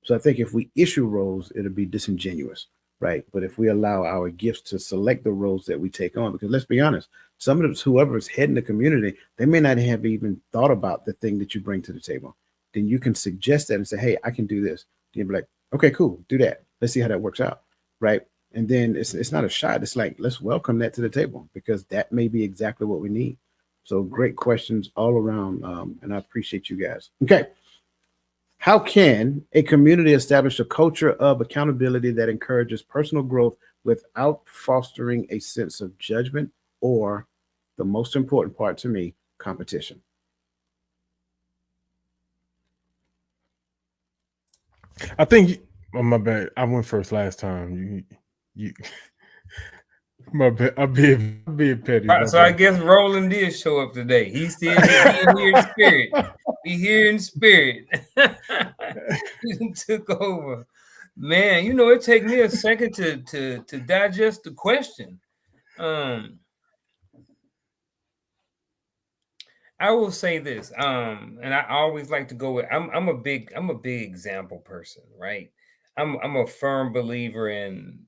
So I think if we issue roles, it'll be disingenuous, right? But if we allow our gifts to select the roles that we take on, because let's be honest, some of us, whoever is heading the community, they may not have even thought about the thing that you bring to the table. Then you can suggest that and say, hey, I can do this. You'll be like, okay, cool, do that. Let's see how that works out, right? And then it's not a shot. It's like, let's welcome that to the table because that may be exactly what we need. So great questions all around, and I appreciate you guys. Okay. How can a community establish a culture of accountability that encourages personal growth without fostering a sense of judgment or, the most important part to me, competition? I think, my bad, I went first last time. You my bad. I'm being petty. So I guess Roland did show up today. He's still here in spirit. He here in spirit. He took over. Man, it take me a second to digest the question. I will say this, and I always like to go with I'm a big example person, right? I'm a firm believer in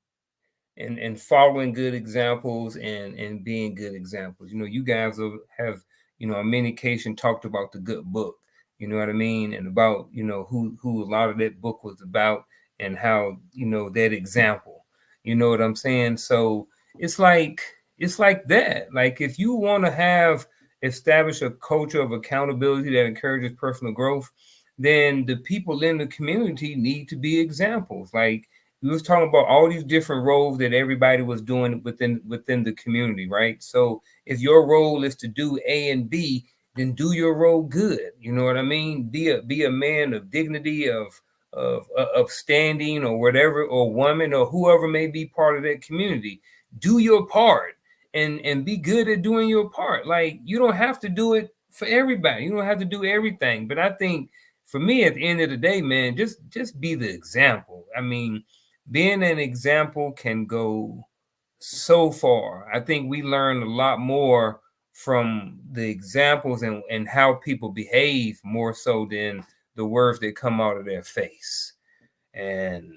following good examples and being good examples. You guys have on many occasions talked about the good book. You know what I mean, and about who a lot of that book was about, and how that example. You know what I'm saying? So it's like that. Like if you want to establish a culture of accountability that encourages personal growth, then the people in the community need to be examples. Like we was talking about all these different roles that everybody was doing within the community, right? So if your role is to do A and B, then do your role good. You know what I mean? Be a man of dignity, of standing, or whatever, or woman, or whoever may be part of that community. Do your part and be good at doing your part. Like you don't have to do it for everybody. You don't have to do everything. But I think for me, at the end of the day, man, just be the example. I mean, being an example can go so far. I think we learn a lot more from the examples and how people behave more so than the words that come out of their face. And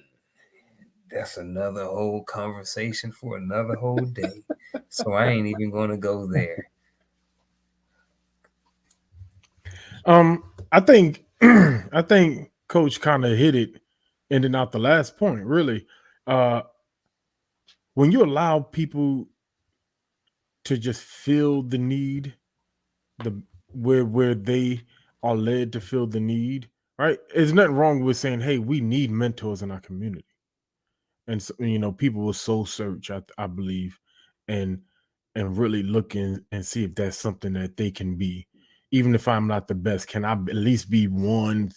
that's another whole conversation for another whole day. So I ain't even going to go there. I think I think Coach kind of hit it ending out the last point, really. When you allow people to just feel the need, the where they are led to feel the need, right? There's nothing wrong with saying, hey, we need mentors in our community. And so, people will soul search, I believe, and really look and see if that's something that they can be. Even if I'm not the best, can I at least be one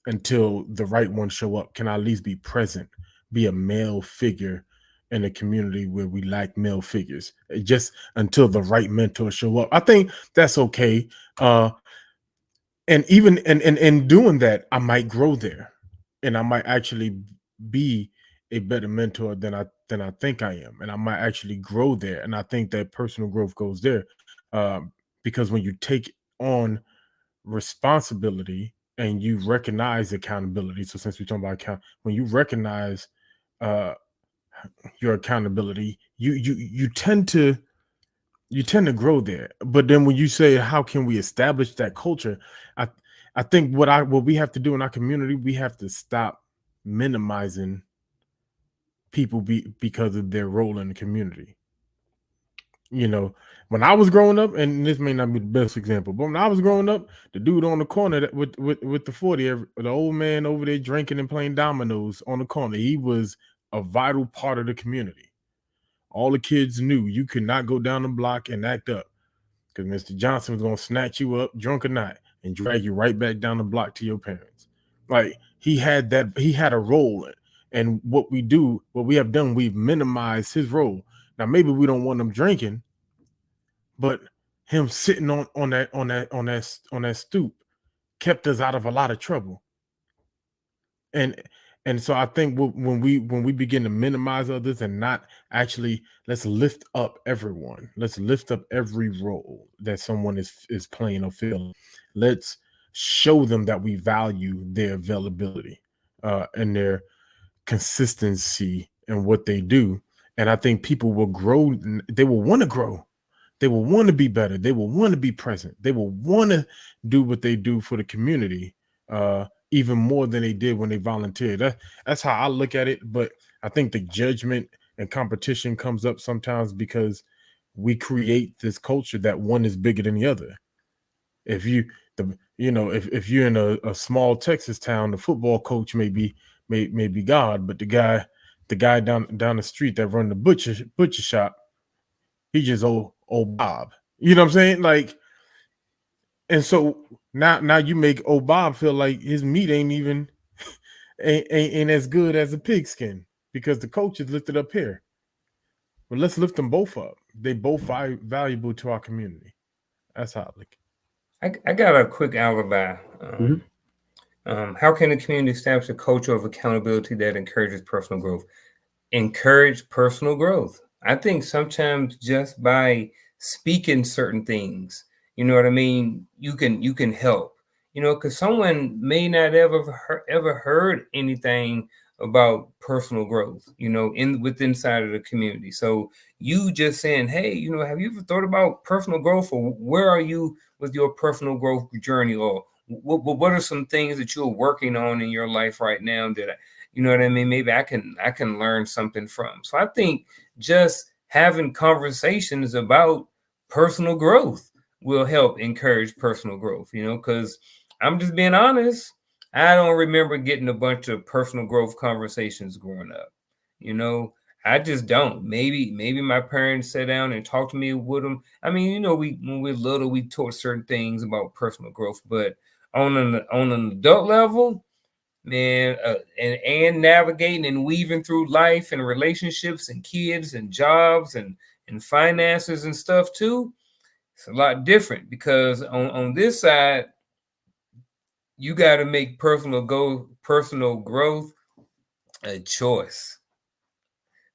until the right one show up? Can I at least be present, be a male figure in a community where we lack male figures, just until the right mentor show up? I think that's okay. And even and doing that, I might grow there, and I might actually be a better mentor than I think I am, and I might actually grow there. And I think that personal growth goes there, because when you take on responsibility and you recognize accountability. So since we're talking about when you recognize uh, your accountability, you tend to grow there. But then when you say how can we establish that culture, I I think what we have to do in our community, we have to stop minimizing people because of their role in the community. You know, when I was growing up, and this may not be the best example, but when I was growing up, the dude on the corner with the 40, the old man over there drinking and playing dominoes on the corner, he was a vital part of the community. All the kids knew you could not go down the block and act up because Mr. Johnson was going to snatch you up, drunk or not, and drag you right back down the block to your parents. Like he had a role. And what we have done, we've minimized his role. Now, maybe we don't want him drinking, but him sitting on that stoop kept us out of a lot of trouble. And so I think when we begin to minimize others and not actually, let's lift up everyone. Let's lift up every role that someone is playing or filling. Let's show them that we value their availability and their consistency in what they do. And I think people will grow. They will want to grow. They will want to be better. They will want to be present. They will want to do what they do for the community, even more than they did when they volunteered. That's how I look at it. But I think the judgment and competition comes up sometimes because we create this culture that one is bigger than the other. If if you're in a small Texas town, the football coach may be God, but the guy down the street that run the butcher shop, he just old Bob. You know what I'm saying? Like, and so now you make old Bob feel like his meat ain't even ain't as good as a pigskin because the coach is lifted up here. But let's lift them both up. They both valuable to our community. That's how I look. I got a quick alibi. Mhm. How can the community establish a culture of accountability that encourages personal growth? Encourage personal growth. I think sometimes just by speaking certain things, you know what I mean, you can help. Because someone may not ever heard anything about personal growth, inside of the community. So you just saying, hey, have you ever thought about personal growth, or where are you with your personal growth journey, or what are some things that you're working on in your life right now that you know what I mean? Maybe I can learn something from. So I think just having conversations about personal growth will help encourage personal growth, because I'm just being honest. I don't remember getting a bunch of personal growth conversations growing up. You know, I just don't. Maybe my parents sat down and talked to me with them. I mean, when we're little, we taught certain things about personal growth, but on an adult level, man, and navigating and weaving through life and relationships and kids and jobs and finances and stuff too, it's a lot different, because on this side, you got to make personal growth a choice.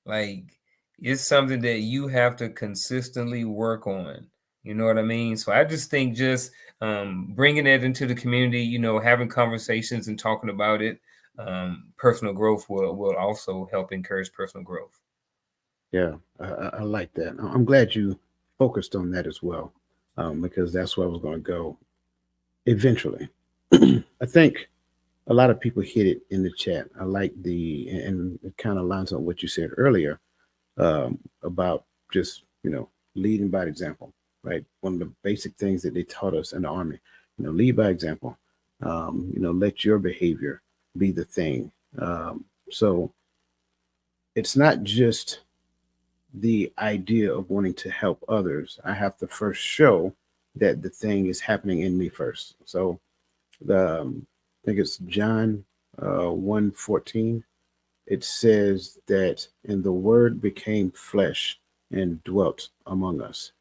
Like, it's something that you have to consistently work on. You know what I mean? So I just think just bringing it into the community, having conversations and talking about it, personal growth will also help encourage personal growth. Yeah, I like that. I'm glad you focused on that as well, because that's where I was going to go eventually. I think a lot of people hit it in the chat. I like and it kind of lines up what you said earlier, about just, leading by example, right? One of the basic things that they taught us in the army, lead by example. Let your behavior be the thing. So it's not just the idea of wanting to help others. I have to first show that the thing is happening in me first. So I think it's John 1:14. It says that, and the word became flesh and dwelt among us.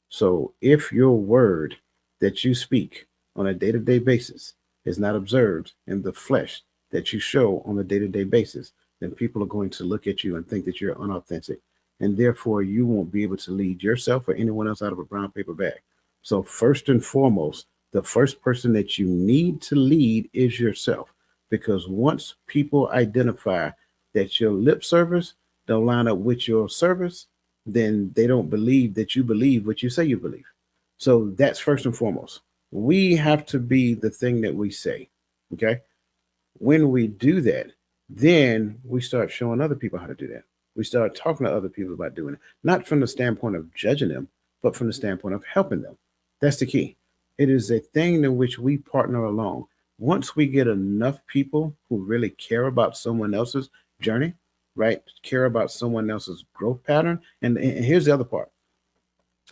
So if your word that you speak on a day-to-day basis is not observed in the flesh that you show on a day-to-day basis, then people are going to look at you and think that you're unauthentic. And therefore, you won't be able to lead yourself or anyone else out of a brown paper bag. So, first and foremost, the first person that you need to lead is yourself. Because once people identify that your lip service don't line up with your service, then they don't believe that you believe what you say you believe. So that's first and foremost. We have to be the thing that we say. Okay. When we do that, then we start showing other people how to do that. We start talking to other people about doing it, not from the standpoint of judging them, but from the standpoint of helping them. That's the key. It is a thing in which we partner along. Once we get enough people who really care about someone else's journey, right? Care about someone else's growth pattern. And here's the other part.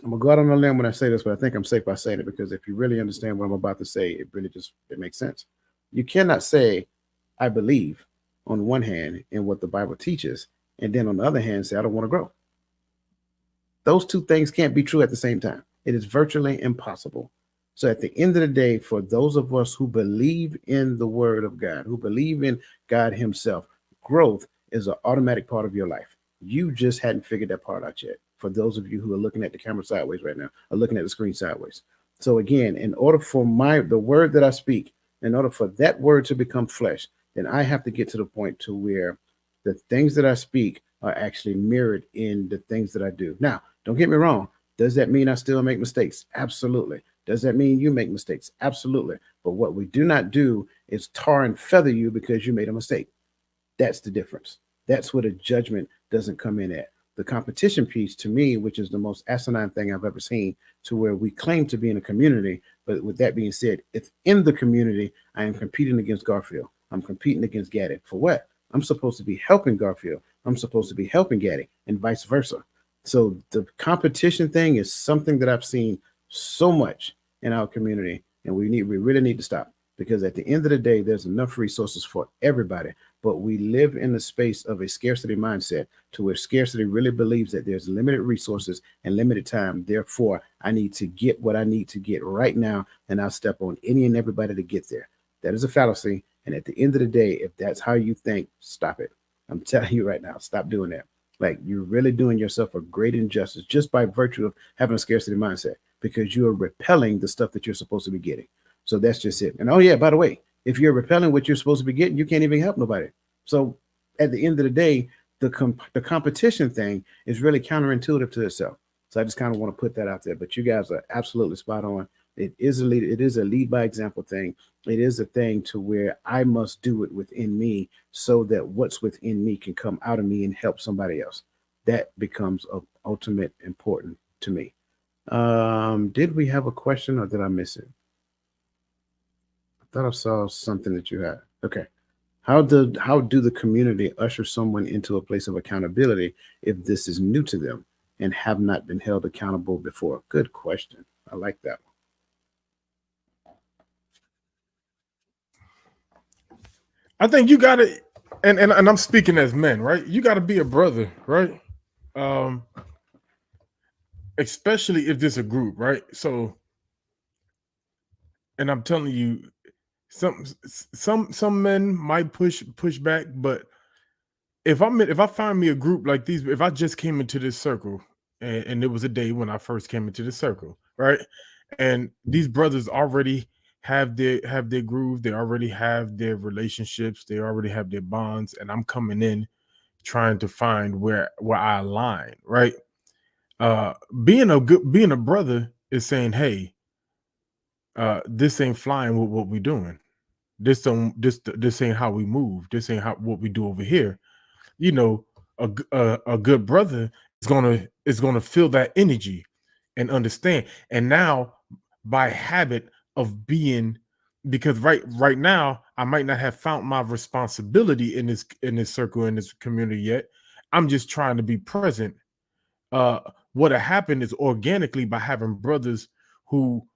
I'm gonna go out on a limb when I say this, but I think I'm safe by saying it, because if you really understand what I'm about to say, it makes sense. You cannot say, I believe on one hand in what the Bible teaches, and then on the other hand say, I don't want to grow. Those two things can't be true at the same time. It is virtually impossible. So at the end of the day, for those of us who believe in the word of God, who believe in God himself, growth is an automatic part of your life. You just hadn't figured that part out yet. For those of you who are looking at the camera sideways right now, or looking at the screen sideways. So again, in order for the word that I speak, in order for that word to become flesh, then I have to get to the point to where the things that I speak are actually mirrored in the things that I do. Now, don't get me wrong. Does that mean I still make mistakes? Absolutely. Does that mean you make mistakes? Absolutely. But what we do not do is tar and feather you because you made a mistake. That's the difference. That's where the judgment doesn't come in at. The competition piece, to me, which is the most asinine thing I've ever seen, to where we claim to be in a community, but with that being said, it's in the community. I am competing against Garfield. I'm competing against Gaddy. For what? I'm supposed to be helping Garfield. I'm supposed to be helping Gaddy, and vice versa. So the competition thing is something that I've seen so much in our community, and we really need to stop, because at the end of the day, there's enough resources for everybody, but we live in the space of a scarcity mindset, to where scarcity really believes that there's limited resources and limited time. Therefore, I need to get what I need to get right now, and I'll step on any and everybody to get there. That is a fallacy, And at the end of the day, if that's how you think, stop it. I'm telling you right now, stop doing that. Like, you're really doing yourself a great injustice just by virtue of having a scarcity mindset, because you are repelling the stuff that you're supposed to be getting. So that's just it. And oh yeah, by the way, if you're repelling what you're supposed to be getting, you can't even help nobody. So at the end of the day, the competition thing is really counterintuitive to itself. So I just kind of want to put that out there. But you guys are absolutely spot on. It is a lead by example thing. It is a thing to where I must do it within me so that what's within me can come out of me and help somebody else. That becomes of ultimate important to me. Did we have a question or did I miss it? I thought I saw something that you had. Okay. How do the community usher someone into a place of accountability if this is new to them and have not been held accountable before? Good question. I like that one. I think you gotta, and I'm speaking as men, right? You gotta be a brother, right? Especially if there's a group, right? So, and I'm telling you, some men might push back, but if I find me a group like these, if I just came into this circle, and it was a day when I first came into the circle, right? And these brothers already have their groove, they already have their relationships, they already have their bonds, and I'm coming in trying to find where I align, right? Being a brother is saying, hey, this ain't flying with what we're doing. This ain't how we move. This ain't what we do over here. You know, a good brother is gonna feel that energy and understand. And now, by habit of being, because right now I might not have found my responsibility in this circle, in this community yet. I'm just trying to be present. What happened is organically by having brothers who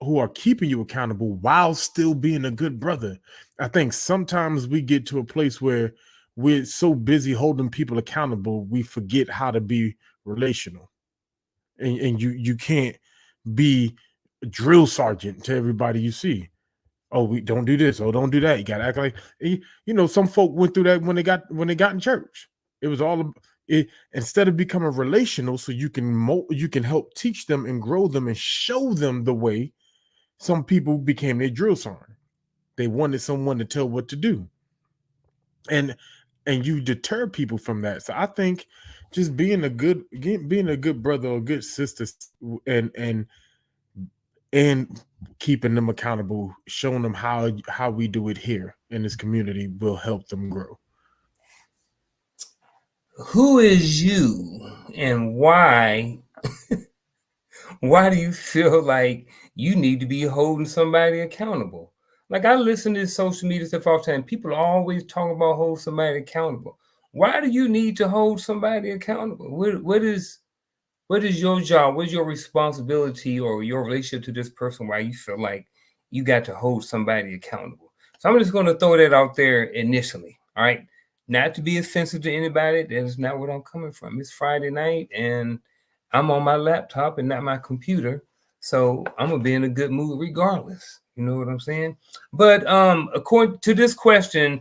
are keeping you accountable while still being a good brother. I think sometimes we get to a place where we're so busy holding people accountable, we forget how to be relational. And you can't be a drill sergeant to everybody you see. Oh, we don't do this. Oh, don't do that. You gotta act like, some folk went through that when they got in church. It was all it, instead of becoming relational, so you can help teach them and grow them and show them the way. Some people became their drill sergeant. They wanted someone to tell what to do, and you deter people from that. So I think just being a good brother or good sister, and keeping them accountable, showing them how we do it here in this community will help them grow. Who is you, and why? Why do you feel like you need to be holding somebody accountable? Like, I listen to social media stuff all the time. People always talk about hold somebody accountable. Why do you need to hold somebody accountable? What is your job? What is your responsibility or your relationship to this person? Why you feel like you got to hold somebody accountable? So I'm just going to throw that out there initially. All right. Not to be offensive to anybody. That is not what I'm coming from. It's Friday night and I'm on my laptop and not my computer. So I'm going to be in a good mood regardless. You know what I'm saying? But according to this question,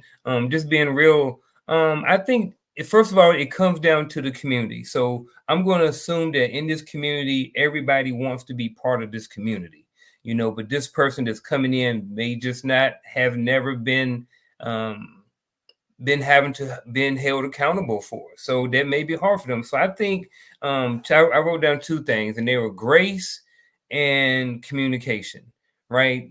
just being real, I think first of all, it comes down to the community. So I'm going to assume that in this community, everybody wants to be part of this community, but this person that's coming in may just never been held accountable for. So that may be hard for them. So I think I wrote down two things, and they were grace and communication, right?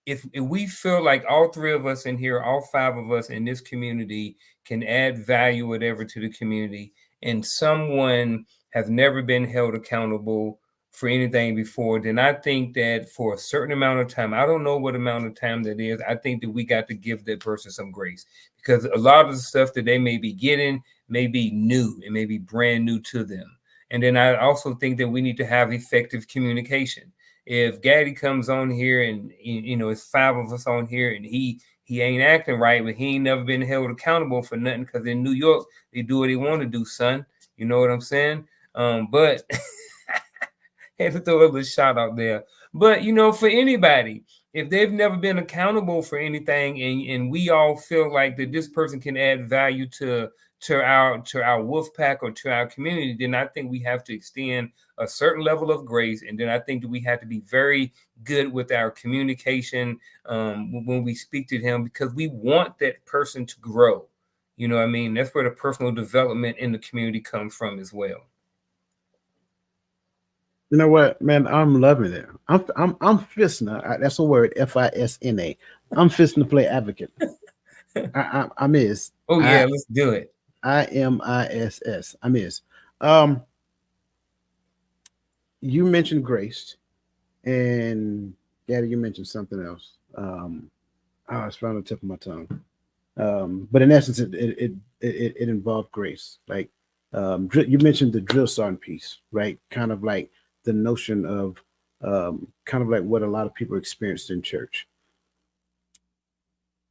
If we feel like all three of us in here, all five of us in this community can add value, whatever, to the community, and someone has never been held accountable for anything before, then I think that for a certain amount of time, I don't know what amount of time that is, I think that we got to give that person some grace, because a lot of the stuff that they may be getting may be new. It may be brand new to them. And then I also think that we need to have effective communication. If Gaddy comes on here and it's five of us on here and he ain't acting right, but he ain't never been held accountable for nothing, because in New York they do what they want to do, son. You know what I'm saying? But had to throw a little shot out there. But for anybody, If they've never been accountable for anything, and we all feel like that this person can add value to our wolf pack or to our community, then I think we have to extend a certain level of grace. And then I think that we have to be very good with our communication when we speak to them, because we want that person to grow. You know what I mean? That's where the personal development in the community comes from as well. You know what, man? I'm loving it. I'm fisting. That's a word, FISNA. I'm fisting to play advocate. I'm is. Oh yeah, let's do it. IMISS. I'm is. You mentioned grace, and Daddy, you mentioned something else. It's right on the tip of my tongue. But in essence, it involved grace. Like you mentioned the drill sergeant piece, right? Kind of like the notion of kind of like what a lot of people experienced in church.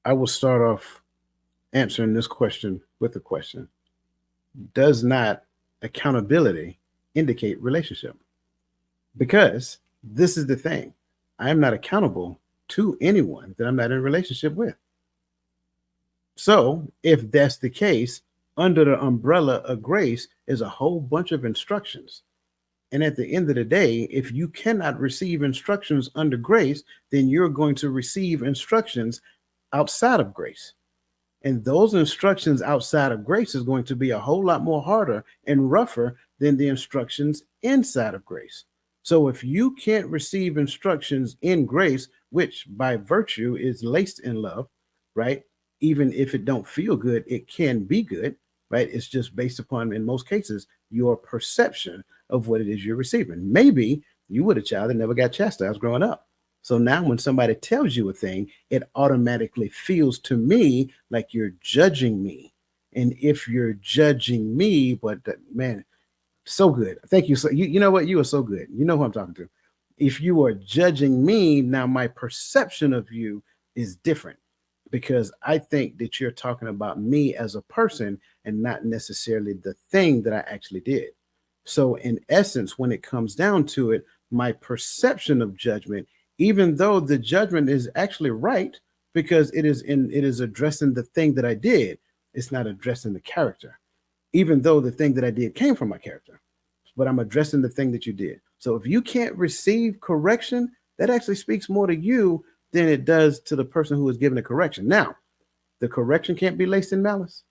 I will start off answering this question with a question. Does not accountability indicate relationship? Because this is the thing. I am not accountable to anyone that I'm not in a relationship with. So if that's the case, under the umbrella of grace is a whole bunch of instructions. And at the end of the day, if you cannot receive instructions under grace, then you're going to receive instructions outside of grace. And those instructions outside of grace is going to be a whole lot more harder and rougher than the instructions inside of grace. So if you can't receive instructions in grace, which by virtue is laced in love, right? Even if it don't feel good, it can be good, right? It's just based upon, in most cases, your perception of what it is you're receiving. Maybe you were a child that never got chastised growing up. So now when somebody tells you a thing, it automatically feels to me like you're judging me. And if you're judging me, but man, so good. Thank you. So you know what? You are so good. You know who I'm talking to. If you are judging me, now my perception of you is different, because I think that you're talking about me as a person and not necessarily the thing that I actually did. So in essence, when it comes down to it, my perception of judgment, even though the judgment is actually right, because it is addressing the thing that I did, it's not addressing the character, even though the thing that I did came from my character, but I'm addressing the thing that you did. So if you can't receive correction, that actually speaks more to you than it does to the person who is giving the correction. Now, the correction can't be laced in malice.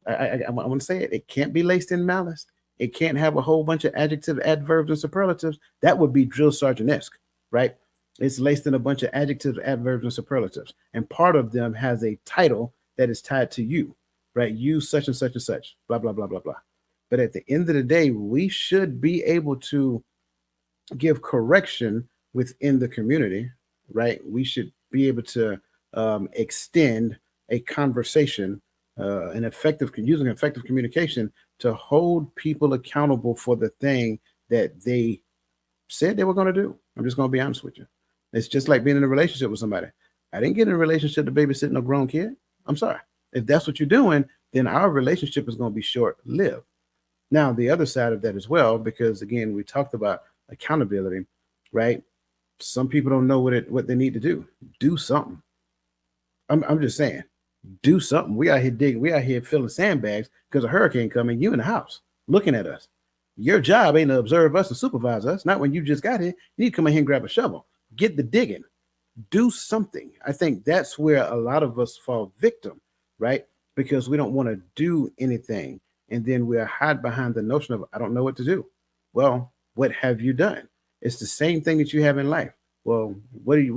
I want to say it. It can't be laced in malice. It can't have a whole bunch of adjectives, adverbs, and superlatives. That would be drill sergeant-esque, right? It's laced in a bunch of adjectives, adverbs, and superlatives. And part of them has a title that is tied to you, right? You such and such and such, blah, blah, blah, blah, blah. But at the end of the day, we should be able to give correction within the community, right? We should be able to extend a conversation, using effective communication to hold people accountable for the thing that they said they were going to do. I'm just going to be honest with you. It's just like being in a relationship with somebody. I didn't get in a relationship to babysit a grown kid. I'm sorry. If that's what you're doing, then our relationship is going to be short-lived. Now, the other side of that as well, because again, we talked about accountability, right? Some people don't know what they need to do. Do something. I'm just saying, do something. We out here digging. We out here filling sandbags because a hurricane coming. You in the house looking at us. Your job ain't to observe us and supervise us. Not when you just got here. You need to come in here and grab a shovel. Get the digging. Do something. I think that's where a lot of us fall victim, right? Because we don't want to do anything. And then we hide behind the notion of, I don't know what to do. Well, what have you done? It's the same thing that you have in life. Well, what do you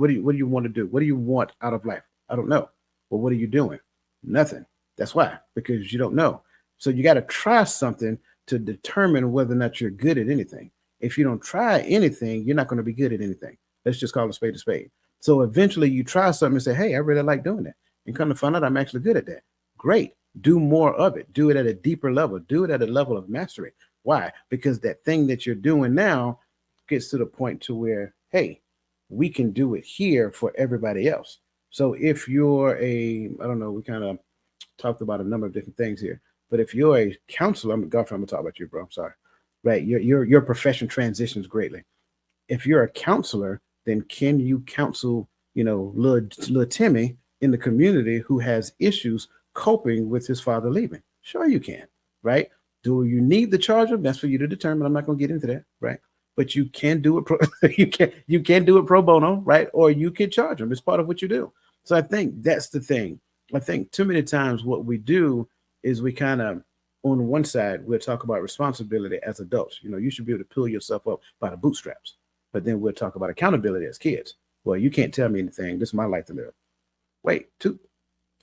want to do? What do you want out of life? I don't know. Well, what are you doing? Nothing. That's why, because you don't know. So you got to try something to determine whether or not you're good at anything. If you don't try anything, you're not going to be good at anything. Let's just call a spade a spade. So eventually you try something and say, hey, I really like doing that. And come to find out I'm actually good at that. Great. Do more of it. Do it at a deeper level. Do it at a level of mastery. Why? Because that thing that you're doing now gets to the point to where, hey, we can do it here for everybody else. So if you're I don't know, we kind of talked about a number of different things here, but if you're a counselor, Godfrey, I'm gonna talk about you, bro. I'm sorry. Right. Your profession transitions greatly. If you're a counselor, then can you counsel little Timmy in the community who has issues coping with his father leaving? Sure, you can, right? Do you need the charger? That's for you to determine. I'm not going to get into that, right? But you can do it. You can do it pro bono, right? Or you can charge them. It's part of what you do. So I think that's the thing. I think too many times what we do is we kind of, on one side, we'll talk about responsibility as adults. You should be able to pull yourself up by the bootstraps. But then we'll talk about accountability as kids. Well, you can't tell me anything. This is my life to live. Wait,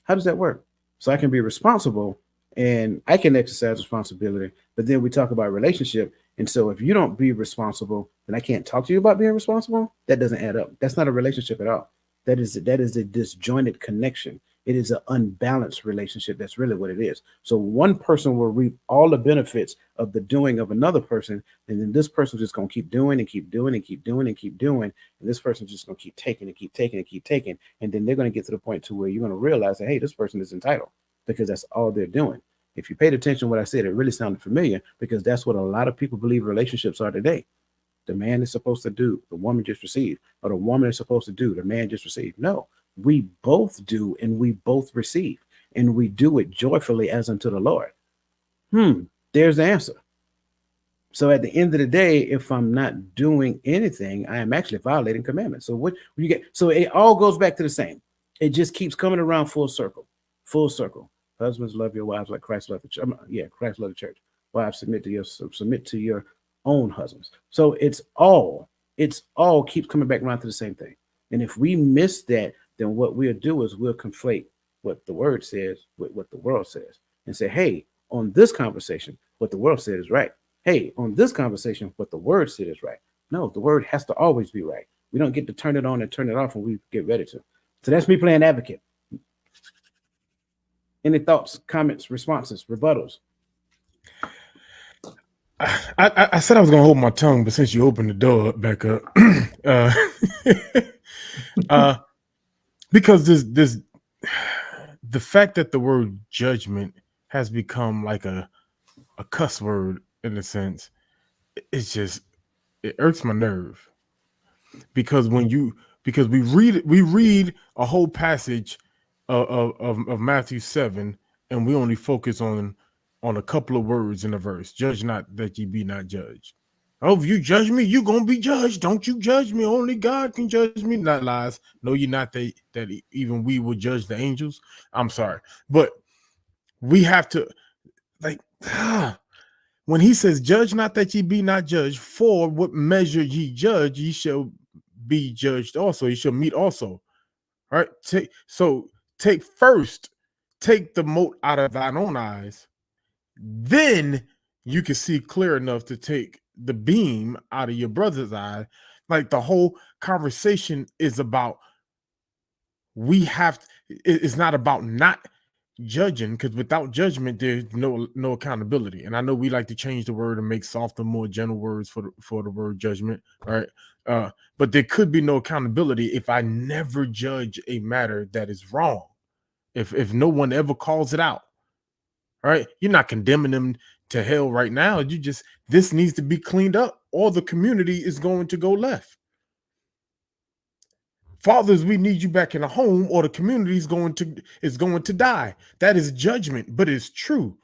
how does that work? So I can be responsible and I can exercise responsibility. But then we talk about relationship. And so if you don't be responsible, then I can't talk to you about being responsible. That doesn't add up. That's not a relationship at all. That is a disjointed connection. It is an unbalanced relationship. That's really what it is. So one person will reap all the benefits of the doing of another person, and then this person's just gonna keep doing and keep doing and keep doing and keep doing, and this person's just gonna keep taking and keep taking and keep taking, and then they're gonna get to the point to where you're gonna realize that, hey, this person is entitled, because that's all they're doing. If you paid attention to what I said, it really sounded familiar, because that's what a lot of people believe relationships are today. The man is supposed to do, the woman just received, or the woman is supposed to do, the man just received. No, we both do and we both receive, and we do it joyfully as unto the Lord. There's the answer. So at the end of the day, if I'm not doing anything, I am actually violating commandments. So what you get, so it all goes back to the same. It just keeps coming around full circle, full circle. Husbands, love your wives like Christ loved the church. Christ loved the church. Wives, submit to your own husbands. So it's all keeps coming back around to the same thing. And if we miss that, then what we'll do is we'll conflate what the word says with what the world says, and say, hey, on this conversation, what the world said is right. Hey, on this conversation, what the word said is right. No, the word has to always be right. We don't get to turn it on and turn it off when we get ready to. So that's me playing advocate. Any thoughts, comments, responses, rebuttals? I said I was gonna hold my tongue, but since you opened the door back up, because this the fact that the word judgment has become like a cuss word in a sense, it irks my nerve. Because we read a whole passage of Matthew 7, and we only focus on a couple of words in a verse. Judge not that ye be not judged. Oh, if you judge me, you're gonna be judged. Don't you judge me. Only God can judge me. Not lies. No, you're not that even we will judge the angels. I'm sorry. But we have to, like, when he says, judge not that ye be not judged, for what measure ye judge, ye shall be judged also. Ye shall meet also. All right. Take the mote out of thine own eyes. Then you can see clear enough to take the beam out of your brother's eye. Like, the whole conversation is about, it's not about not judging, because without judgment there's no accountability. And I know we like to change the word and make softer, more gentle words for the word judgment, right? But there could be no accountability if I never judge a matter that is wrong. If no one ever calls it out, right? You're not condemning them to hell right now. This needs to be cleaned up, or the community is going to go left. Fathers, we need you back in the home, or the community is going to die. That is judgment, but it's true.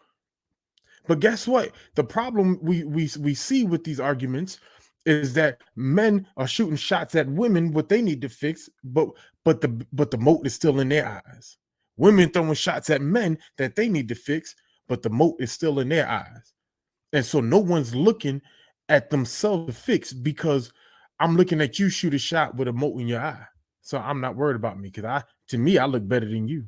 But guess what? The problem we see with these arguments is that men are shooting shots at women, what they need to fix, but the mote is still in their eyes. Women throwing shots at men that they need to fix, but the mote is still in their eyes. And so no one's looking at themselves to fix, because I'm looking at you shoot a shot with a mote in your eye. So I'm not worried about me, because to me, I look better than you.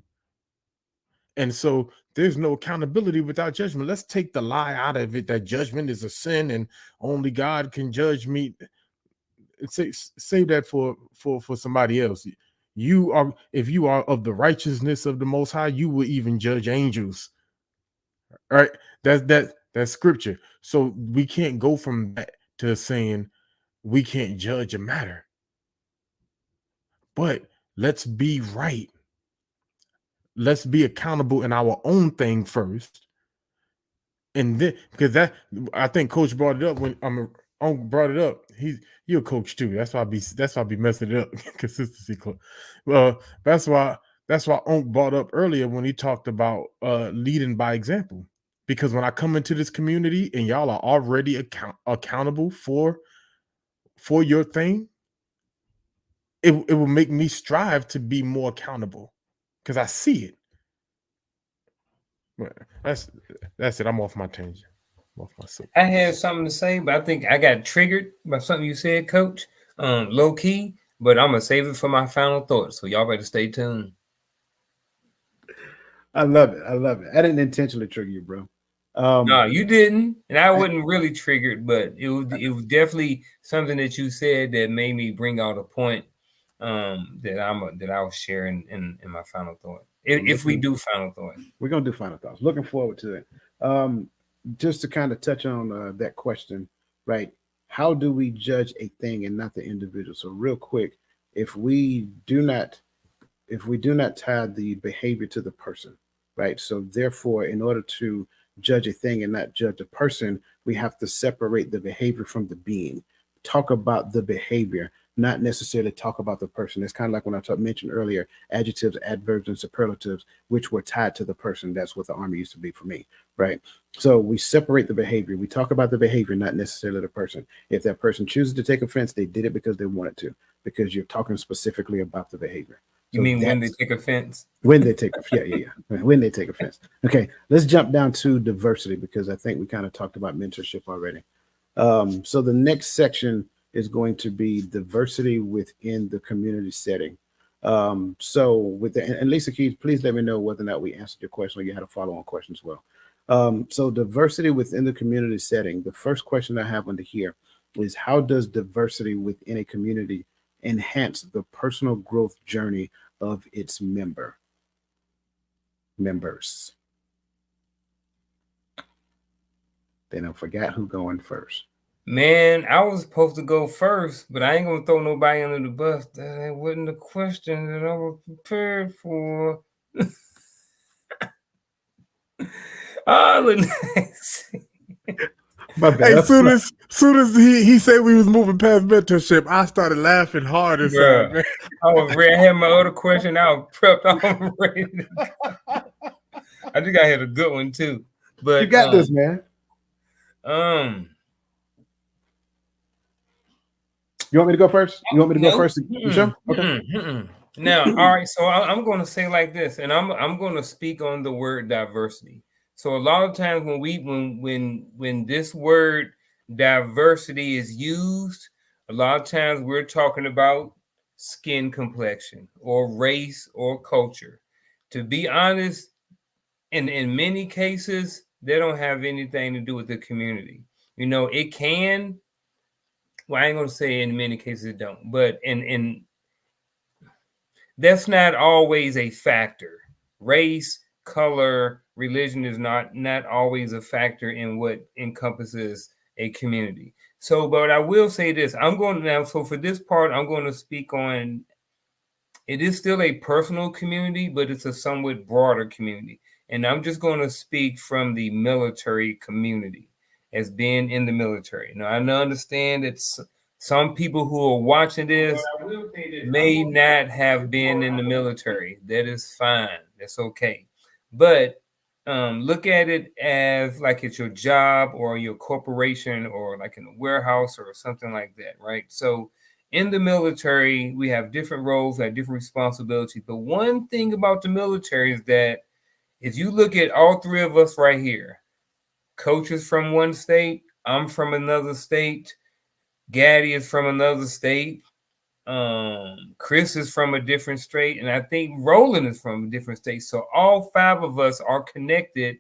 And so there's no accountability without judgment. Let's take the lie out of it that judgment is a sin and only God can judge me. Save that for somebody else. If you are of the righteousness of the Most High, you will even judge angels. All right, that's scripture. So we can't go from that to saying we can't judge a matter. But let's be right. Let's be accountable in our own thing first. And then, because I think Coach brought it up when Unc brought it up. You're a coach too. That's why I be messing it up. Consistency club. Well, that's why Unc brought up earlier when he talked about leading by example. Because when I come into this community and y'all are already accountable for your thing, it will make me strive to be more accountable because I see it. But that's it. I'm off my tangent. I'm off my soapbox. I had something to say, but I think I got triggered by something you said, Coach. Low key, but I'm gonna save it for my final thoughts. So y'all better stay tuned. I love it. I love it. I didn't intentionally trigger you, bro. No, you didn't, and I wasn't really triggered, but it was definitely something that you said that made me bring out a point that I was sharing in my final thought. If we do final thought, we're gonna do final thoughts. Looking forward to it. Just to kind of touch on that question, right? How do we judge a thing and not the individual? So real quick, if we do not tie the behavior to the person, right? So therefore, in order to judge a thing and not judge a person, we have to separate the behavior from the being. Talk about the behavior, not necessarily talk about the person. It's kind of like when I mentioned earlier, adjectives, adverbs, and superlatives, which were tied to the person. That's what the Army used to be for me, right? So we separate the behavior. We talk about the behavior, not necessarily the person. If that person chooses to take offense, they did it because they wanted to, because you're talking specifically about the behavior. You mean when they take offense? When they take offense, yeah. When they take offense. Okay, let's jump down to diversity because I think we kind of talked about mentorship already. So the next section is going to be diversity within the community setting. So with the, and Lisa Keys, please let me know whether or not we answered your question or you had a follow-on question as well. So diversity within the community setting. The first question I have under here is, how does diversity within a community enhance the personal growth journey of its members? Then I forgot who going first. Man, I was supposed to go first, but I ain't gonna throw nobody under the bus. That wasn't the question that I was prepared for. My bad. Hey, soon as he said we was moving past mentorship, I started laughing hard inside, man. I was ready. I had my other question. I was prepped. I was ready. I think I had a good one too. But you got this, man. You want me to go first? You want me to go first? You sure? Okay. Now, all right. So I'm going to say like this, and I'm going to speak on the word diversity. So a lot of times when this word diversity is used, a lot of times we're talking about skin complexion or race or culture. To be honest, in many cases, they don't have anything to do with the community. You know, it can. Well, I ain't gonna say in many cases it don't, but in that's not always a factor. Race, color, religion is not always a factor in what encompasses a community. So, but I will say this: I'm going to now. So for this part, I'm going to speak on. It is still a personal community, but it's a somewhat broader community, and I'm just going to speak from the military community as being in the military. Now, I understand that some people who are watching this may not have been in the military. That is fine. That's okay. But look at it as like it's your job or your corporation or like in a warehouse or something like that, right? So in the military, we have different roles, we have different responsibilities. But one thing about the military is that if you look at all three of us right here, Coach is from one state, I'm from another state, Gaddy is from another state, Chris is from a different state, and I think Roland is from a different state. So all five of us are connected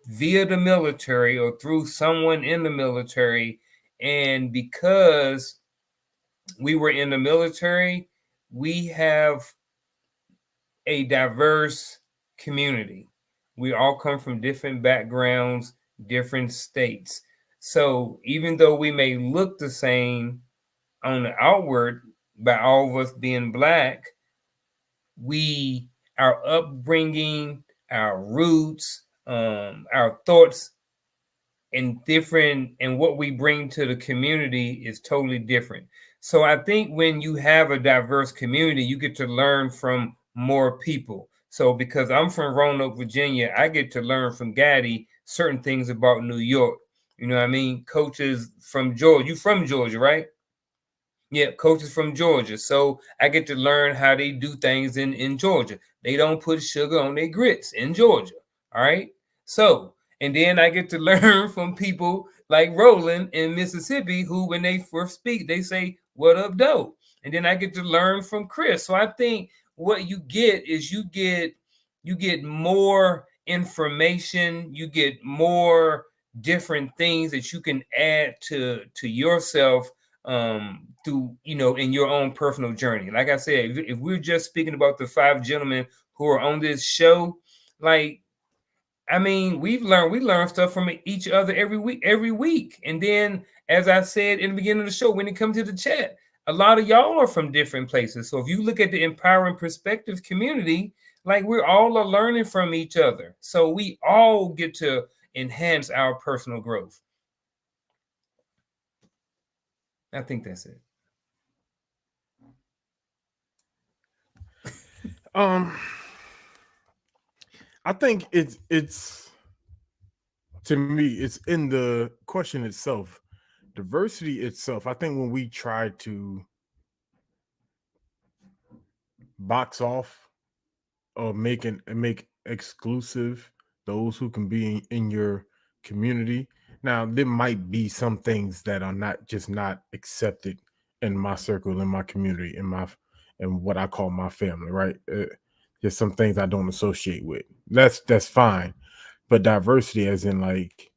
via the military or through someone in the military. And because we were in the military, we have a diverse community. We all come from different backgrounds, different states. So even though we may look the same on the outward by all of us being Black, our upbringing, our roots, our thoughts, and different, and what we bring to the community is totally different. So I think when you have a diverse community, you get to learn from more people. So because I'm from Roanoke, Virginia, I get to learn from Gaddy certain things about New York. You know what I mean? Coaches from Georgia. You from Georgia, right? Yeah, coaches from Georgia. So I get to learn how they do things in Georgia. They don't put sugar on their grits in Georgia. All right. So, and then I get to learn from people like Roland in Mississippi, who, when they first speak, they say, "What up, doe?" And then I get to learn from Chris. So I think what you get is you get more information, you get more different things that you can add to yourself through, in your own personal journey. Like I said, if we're just speaking about the 5 gentlemen who are on this show, like, I mean, we learn stuff from each other every week. And then, as I said in the beginning of the show, when it comes to the chat, a lot of y'all are from different places. So if you look at the Empowering Perspective community, like, we're all are learning from each other. So we all get to enhance our personal growth. I think that's it. I think it's to me, it's in the question itself, diversity itself. I think when we try to box off or make exclusive those who can be in your community. Now, there might be some things that are not accepted in my circle, in my community, in what I call my family, right? There's some things I don't associate with. That's fine. But diversity, as in, like,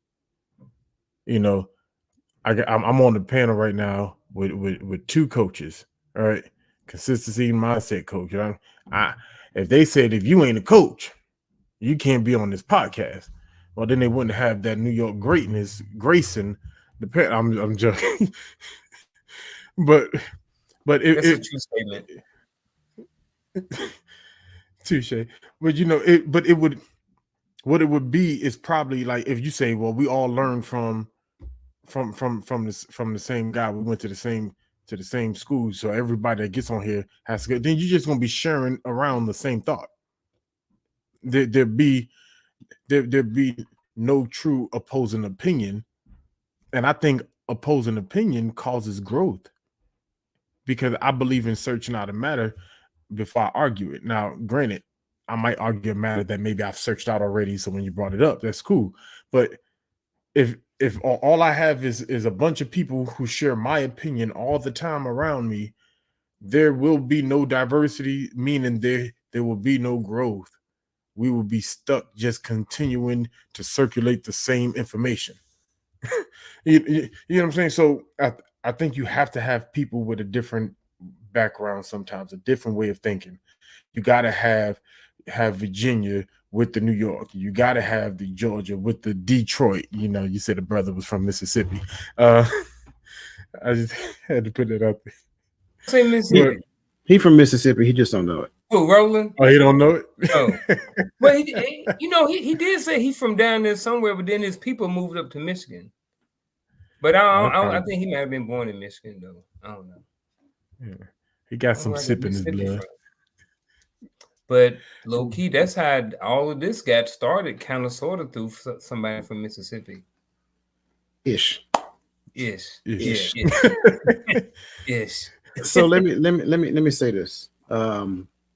I'm on the panel right now with 2 coaches. All right, consistency mindset coach. If they said, if you ain't a coach, you can't be on this podcast, well, then they wouldn't have that New York greatness gracing the panel. I'm joking, but That's a true statement. Touche. But it would, what it would be is probably like if you say, well, we all learn from the same guy. We went to the same school, so everybody that gets on here has to go. Then you're just gonna be sharing around the same thought. There'd be no true opposing opinion, and I think opposing opinion causes growth, because I believe in searching out a matter before I argue it. Now, granted, I might argue a matter that maybe I've searched out already, so when you brought it up, that's cool. But if all I have is a bunch of people who share my opinion all the time around me, there will be no diversity, meaning there will be no growth. We will be stuck just continuing to circulate the same information. you know what I'm saying? So I think you have to have people with a different background, sometimes a different way of thinking. You got to have Virginia with the New York. You got to have the Georgia with the Detroit. You said the brother was from Mississippi. I just had to put that up there. Say Mississippi. He from Mississippi. He just don't know it. Oh, Roland. Oh, he don't know it. Oh, well, he did say he's from down there somewhere, but then his people moved up to Michigan. But I think he might have been born in Michigan, though. I don't know. Yeah, he got some sip in his blood. But low key, that's how all of this got started, kind of sort of through somebody from Mississippi. Ish. So let me say this.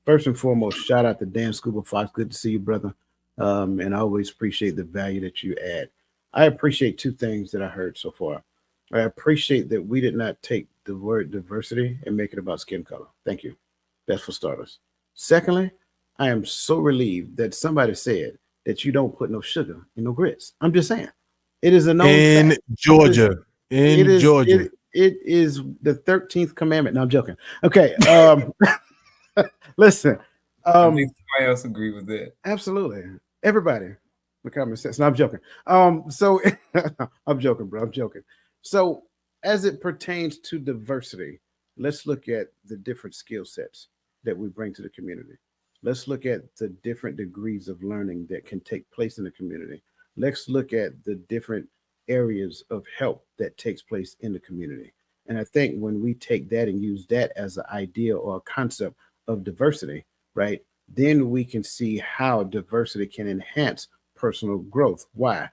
First and foremost, shout out to Dan Scuba Fox. Good to see you, brother. And I always appreciate the value that you add. I appreciate 2 things that I heard so far. I appreciate that we did not take the word diversity and make it about skin color. Thank you. That's for starters. Secondly, I am so relieved that somebody said that you don't put no sugar in no grits. I'm just saying. It is a known in fact. Georgia. Georgia. It is the 13th commandment. No, I'm joking. Okay. Listen. I think somebody else agree with that. Absolutely. Everybody. The common sense. No, I'm joking. So I'm joking, bro. I'm joking. So as it pertains to diversity, let's look at the different skill sets that we bring to the community. Let's look at the different degrees of learning that can take place in the community. Let's look at the different areas of help that takes place in the community. And I think when we take that and use that as an idea or a concept of diversity, right, then we can see how diversity can enhance personal growth. Why?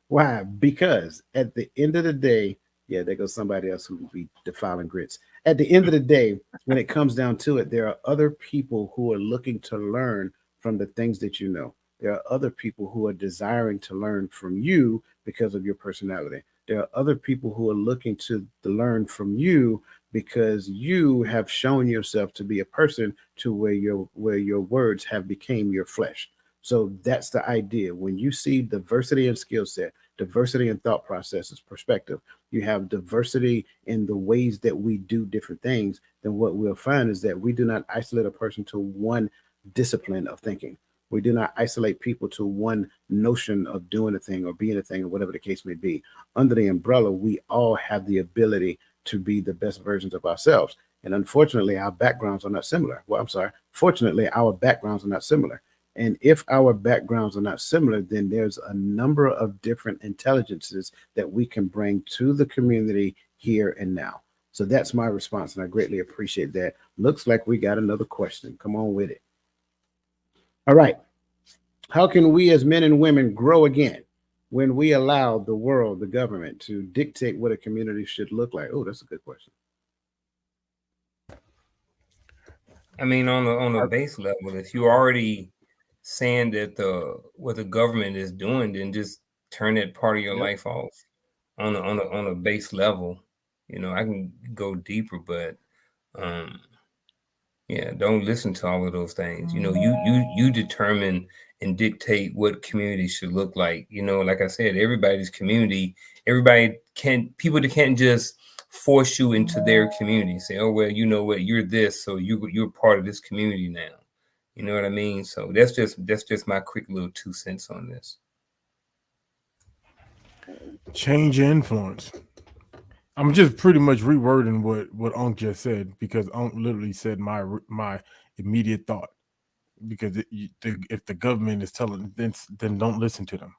Why? Because at the end of the day, yeah, there goes somebody else who will be defiling grits. At the end of the day, when it comes down to it, there are other people who are looking to learn from the things that you know. There are other people who are desiring to learn from you because of your personality. There are other people who are looking to learn from you because you have shown yourself to be a person to where your words have became your flesh. So that's the idea. When you see diversity in skill set, diversity in thought processes, perspective, you have diversity in the ways that we do different things, then what we'll find is that we do not isolate a person to one discipline of thinking. We do not isolate people to one notion of doing a thing or being a thing or whatever the case may be. Under the umbrella, we all have the ability to be the best versions of ourselves. And unfortunately, our backgrounds are not similar. Well, I'm sorry. Fortunately, our backgrounds are not similar. And if our backgrounds are not similar, then there's a number of different intelligences that we can bring to the community here and now. So that's my response, and I greatly appreciate that. Looks like we got another question. Come on with it. All right. How can we as men and women grow again when we allow the world, the government, to dictate what a community should look like? Oh, that's a good question. I mean, on a base level, if you already saying that what the government is doing, then just turn that part of your life off on a base level. You know, I can go deeper, but yeah, don't listen to all of those things. You know, you determine and dictate what community should look like. You know, like I said, everybody's community, people that can't just force you into their community. Say, oh well, you know what, you're this, so you're part of this community now. You know what I mean? So that's just my quick little 2 cents on this. Change your influence. I'm just pretty much rewording what Unc just said, because Unc literally said my immediate thought. Because if the government is telling, then don't listen to them.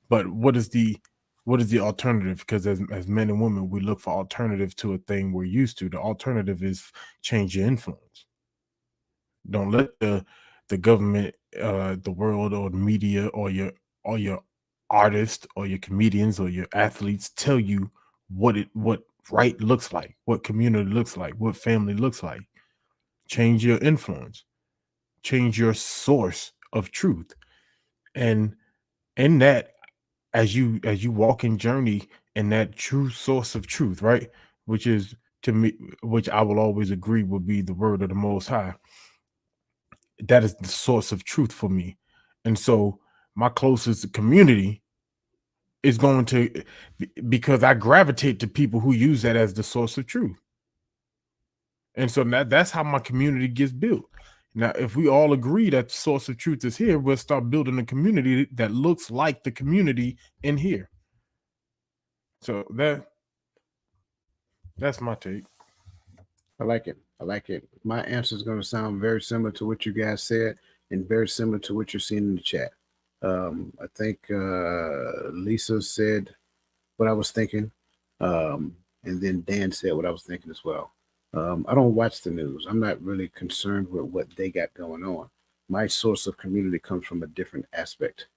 But what is the alternative? Because as men and women, we look for alternative to a thing we're used to. The alternative is change your influence. Don't let the government, the world, or the media, or your artists, or your comedians, or your athletes tell you what right looks like, what community looks like, what family looks like. Change your influence. Change your source of truth. And in that, as you walk in journey in that true source of truth, right, which is, to me, which I will always agree will be the word of the Most High. That is the source of truth for me. And so my closest community is going to, because I gravitate to people who use that as the source of truth. And so that's how my community gets built. Now, if we all agree that the source of truth is here, we'll start building a community that looks like the community in here. So that's my take. I like it. I like it. My answer is going to sound very similar to what you guys said and very similar to what you're seeing in the chat. I think Lisa said what I was thinking. And then Dan said what I was thinking as well. I don't watch the news. I'm not really concerned with what they got going on. My source of community comes from a different aspect.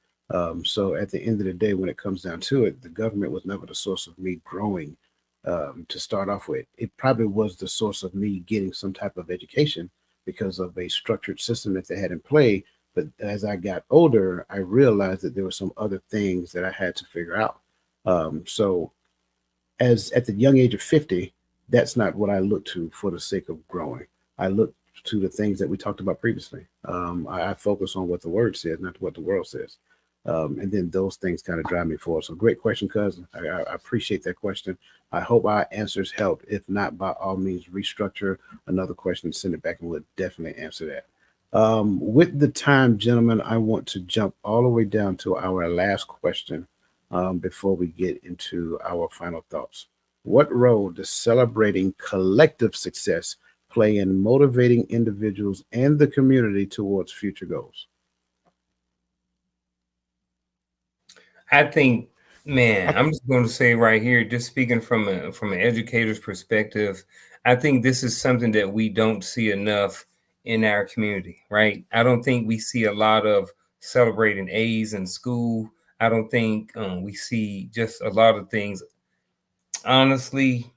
So at the end of the day, when it comes down to it, the government was never the source of me growing to start off with. It probably was the source of me getting some type of education because of a structured system that they had in play. But as I got older, I realized that there were some other things that I had to figure out. So as at the young age of 50, that's not what I look to for the sake of growing. I look to the things that we talked about previously. I focus on what the word says, not what the world says. And then those things kind of drive me forward. So great question, cousin. I appreciate that question. I hope our answers helped. If not, by all means, restructure another question, send it back, and we'll definitely answer that. With the time, gentlemen, I want to jump all the way down to our last question before we get into our final thoughts. What role does celebrating collective success play in motivating individuals and the community towards future goals? I think Man, I'm just going to say right here, just speaking from an educator's perspective, I think this is something that we don't see enough in our community, right? I don't think we see a lot of celebrating A's in school. I don't think we see just a lot of things. Honestly,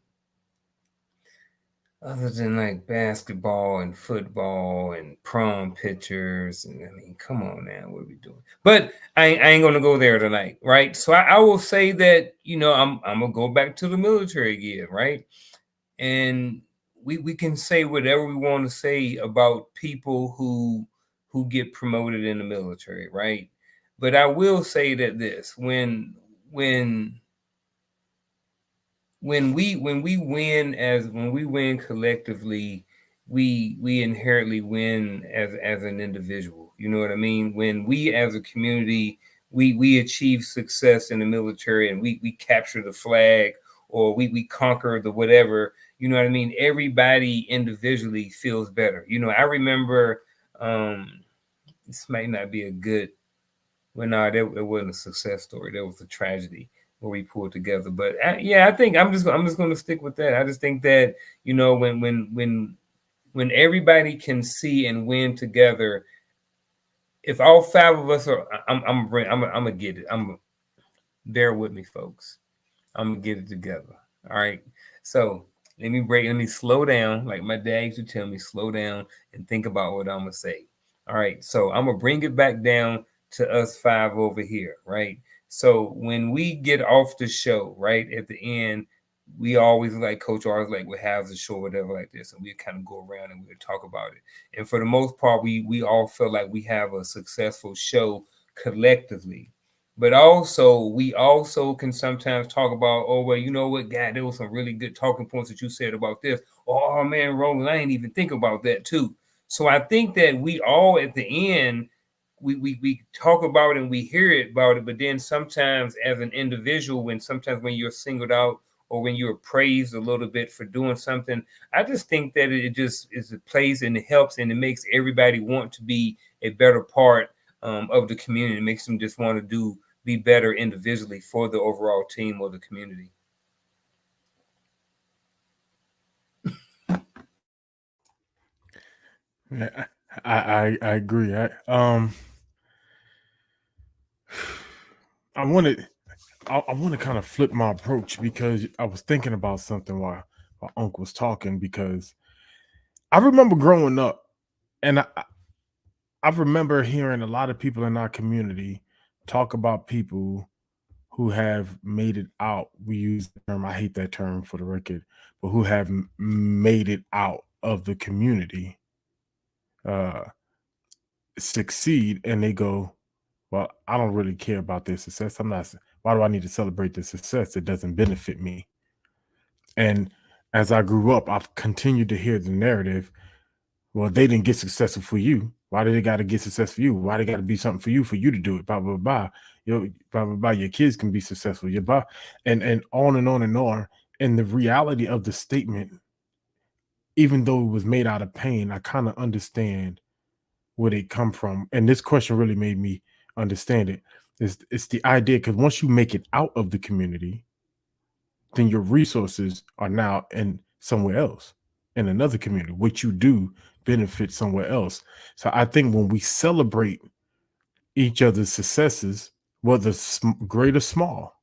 other than like basketball and football and prom pictures, and I mean, come on now, what are we doing? But I ain't gonna go there tonight, right? So I will say that I'm gonna go back to the military again, right? And we can say whatever we want to say about people who get promoted in the military, right? But I will say that this when when we win collectively, we inherently win as an individual. You know what I mean? When we as a community we achieve success in the military and we capture the flag or we conquer the whatever, you know what I mean? Everybody individually feels better. I remember this might not be a good well, no, it wasn't a success story. That was a tragedy where we pulled together. But yeah, I think I'm just going to stick with that. I just think that when everybody can see and win together, if all five of us are, I'm gonna get it. Bear with me, folks. I'm gonna get it together. All right. So let me slow down. Like my dad used to tell me, slow down and think about what I'm gonna say. All right. So I'm gonna bring it back down to us five over here, right? So when we get off the show, right, at the end, we always like Coach always like we have the show, whatever like this, and we kind of go around and we talk about it. And for the most part, we all feel like we have a successful show collectively. But also, we also can sometimes talk about, oh, well, you know what, God, there was some really good talking points that you said about this. Oh, man, Roland, I didn't even think about that, too. So I think that we all, at the end, we talk about it and we hear it about it, but then sometimes as an individual, when you're singled out or when you're praised a little bit for doing something, I just think that it just is a place and it helps and it makes everybody want to be a better part of the community. It makes them just want to be better individually for the overall team or the community. Yeah, I agree. I wanted I want to kind of flip my approach because I was thinking about something while Uncle was talking, because I remember growing up and I remember hearing a lot of people in our community talk about people who have made it out. We use the term, I hate that term for the record, but who have made it out of the community, uh, succeed, and they go, well, I don't really care about their success. Why do I need to celebrate the success? It doesn't benefit me. And as I grew up, I've continued to hear the narrative, well, they didn't get successful for you. Why do they got to get success for you? Why they got to be something for you to do it? Blah blah blah. Blah blah blah. Your kids can be successful. Your blah, and on and on and on. And the reality of the statement, even though it was made out of pain, I kind of understand where they come from. And this question really made me understand it. It's the idea, because once you make it out of the community, then your resources are now in somewhere else, in another community. What you do benefits somewhere else. So I think when we celebrate each other's successes, whether great or small,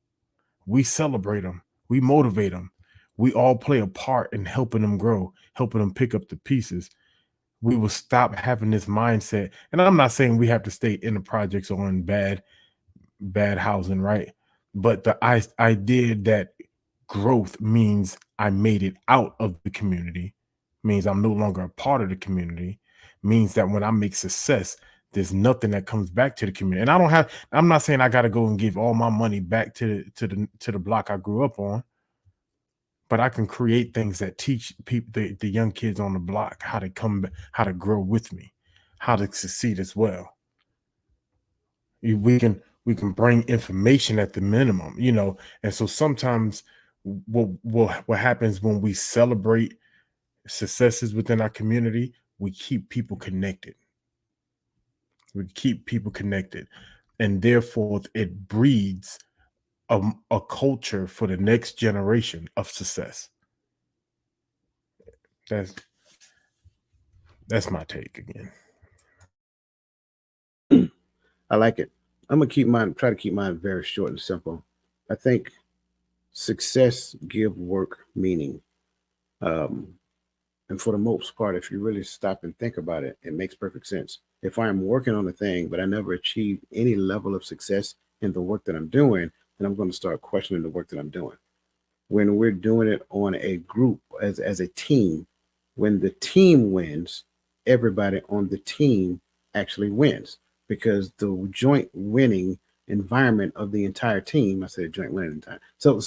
we celebrate them, we motivate them, we all play a part in helping them grow, helping them pick up the pieces. We will stop having this mindset. And I'm not saying we have to stay in the projects or in bad housing, right? But the idea that growth means I made it out of the community, means I'm no longer a part of the community, means that when I make success, there's nothing that comes back to the community. And I'm not saying I got to go and give all my money back to the block I grew up on, but I can create things that teach people, the young kids on the block, how to how to grow with me, how to succeed as well. We can bring information at the minimum, and so sometimes what happens when we celebrate successes within our community, we keep people connected. And therefore it breeds a culture for the next generation of success. That's my take again. I like it. I'm gonna try to keep mine very short and simple. I think success give work meaning. Um, and for the most part, if you really stop and think about it, it makes perfect sense. If I'm working on a thing, but I never achieve any level of success in the work that I'm doing, then I'm going to start questioning the work that I'm doing. When we're doing it on a group as a team, when the team wins, everybody on the team actually wins because the joint winning environment of the entire team, I said joint winning time. So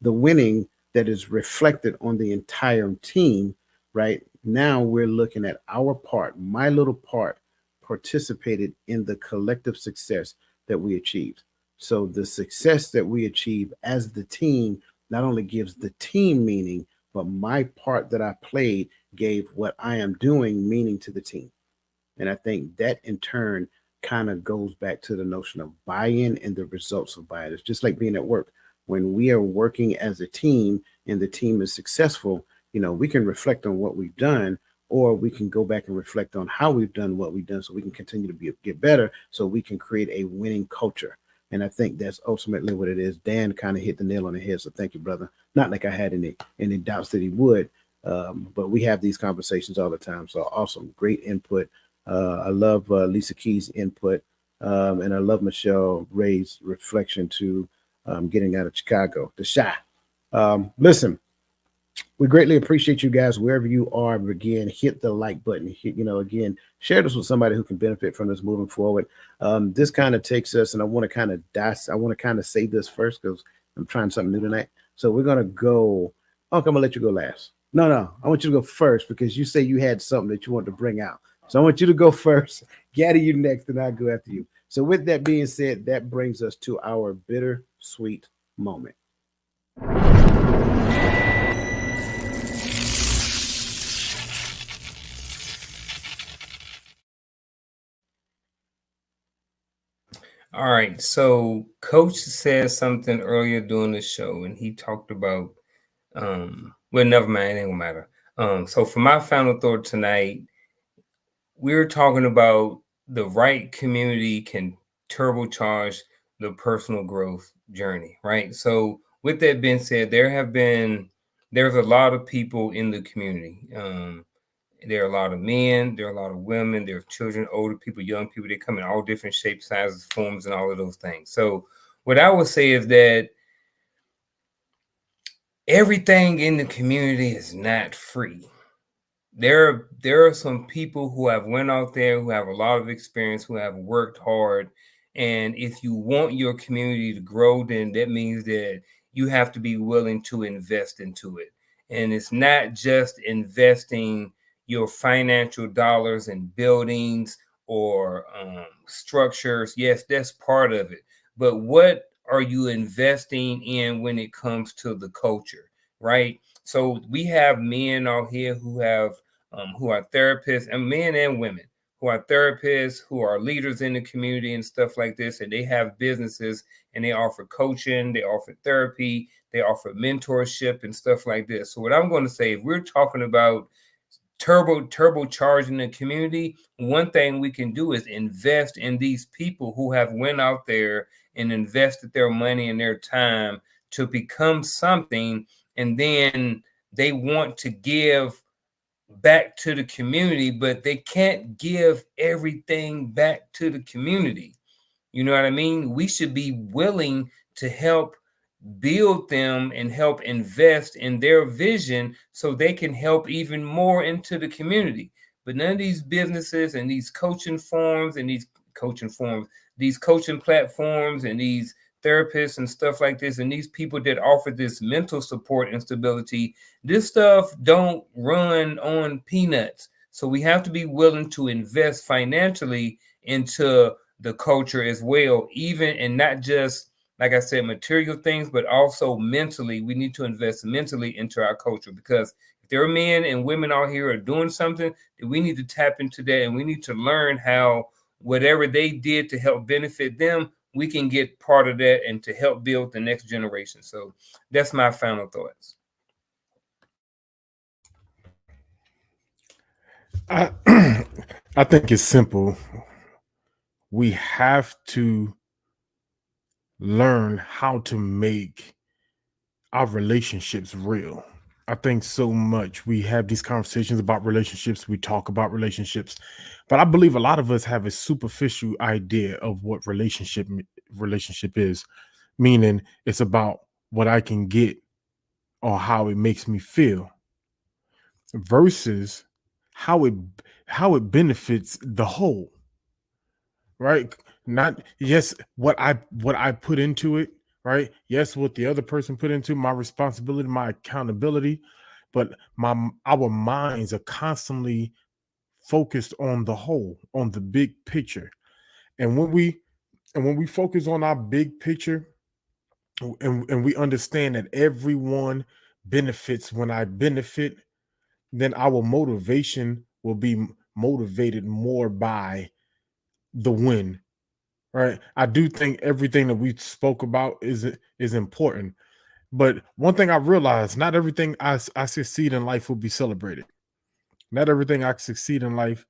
the winning that is reflected on the entire team, right? Now we're looking at our part, my little part participated in the collective success that we achieved. So the success that we achieve as the team not only gives the team meaning, but my part that I played gave what I am doing meaning to the team. And I think that in turn kind of goes back to the notion of buy-in and the results of buy-in. It's just like being at work. When we are working as a team and the team is successful, we can reflect on what we've done, or we can go back and reflect on how we've done what we've done so we can continue to get better, so we can create a winning culture. And I think that's ultimately what it is. Dan kind of hit the nail on the head. So thank you, brother. Not like I had any doubts that he would, but we have these conversations all the time. So awesome. Great input. I love Lisa Key's input. And I love Michelle Ray's reflection to getting out of Chicago, the shy. Listen, we greatly appreciate you guys wherever you are. Again, hit the like button. Again, share this with somebody who can benefit from this moving forward. This kind of takes us, and I want to kind of say this first because I'm trying something new tonight. So we're gonna go. Oh, I'm gonna let you go last. No, I want you to go first because you say you had something that you want to bring out. So I want you to go first. Gaddy, you next, and I'll go after you. So with that being said, that brings us to our bittersweet moment. All right. So Coach said something earlier during the show, and he talked about, well, never mind, it ain't gonna matter. So for my final thought tonight, we're talking about the right community can turbocharge the personal growth journey, right? So with that being said, there's a lot of people in the community. There are a lot of men, there are a lot of women, there are children, older people, young people. They come in all different shapes, sizes, forms, and all of those things. So what I would say is that everything in the community is not free. There are some people who have went out there, who have a lot of experience, who have worked hard. And if you want your community to grow, then that means that you have to be willing to invest into it. And it's not just investing your financial dollars in buildings or structures. Yes, that's part of it. But what are you investing in when it comes to the culture, right? So we have men out here who are therapists, and men and women who are therapists, who are leaders in the community and stuff like this, and they have businesses and they offer coaching, they offer therapy, they offer mentorship and stuff like this. So what I'm going to say, if we're talking about turbocharging the community, one thing we can do is invest in these people who have went out there and invested their money and their time to become something, and then they want to give back to the community, but they can't give everything back to the community. You know what I mean? We should be willing to help build them and help invest in their vision so they can help even more into the community. But none of these businesses and these coaching platforms and these therapists and stuff like this, and these people that offer this mental support and stability, this stuff don't run on peanuts. So we have to be willing to invest financially into the culture as well, even, and not just, like I said, material things, but also mentally. We need to invest mentally into our culture, because if there are men and women out here are doing something, then we need to tap into that, and we need to learn how whatever they did to help benefit them, we can get part of that and to help build the next generation. So that's my final thoughts. I think it's simple. We have to learn how to make our relationships real. I think so much we have these conversations about relationships, we talk about relationships, but I believe a lot of us have a superficial idea of what relationship is, meaning it's about what I can get or how it makes me feel versus how it benefits the whole, right? Not yes, what I put into it, right? Yes, what the other person put into my responsibility, my accountability, but our minds are constantly focused on the whole, on the big picture. And when we focus on our big picture, and we understand that everyone benefits when I benefit, then our motivation will be motivated more by the win, right? I do think everything that we spoke about is important, but one thing I realized: not everything I succeed in life will be celebrated. Not everything I succeed in life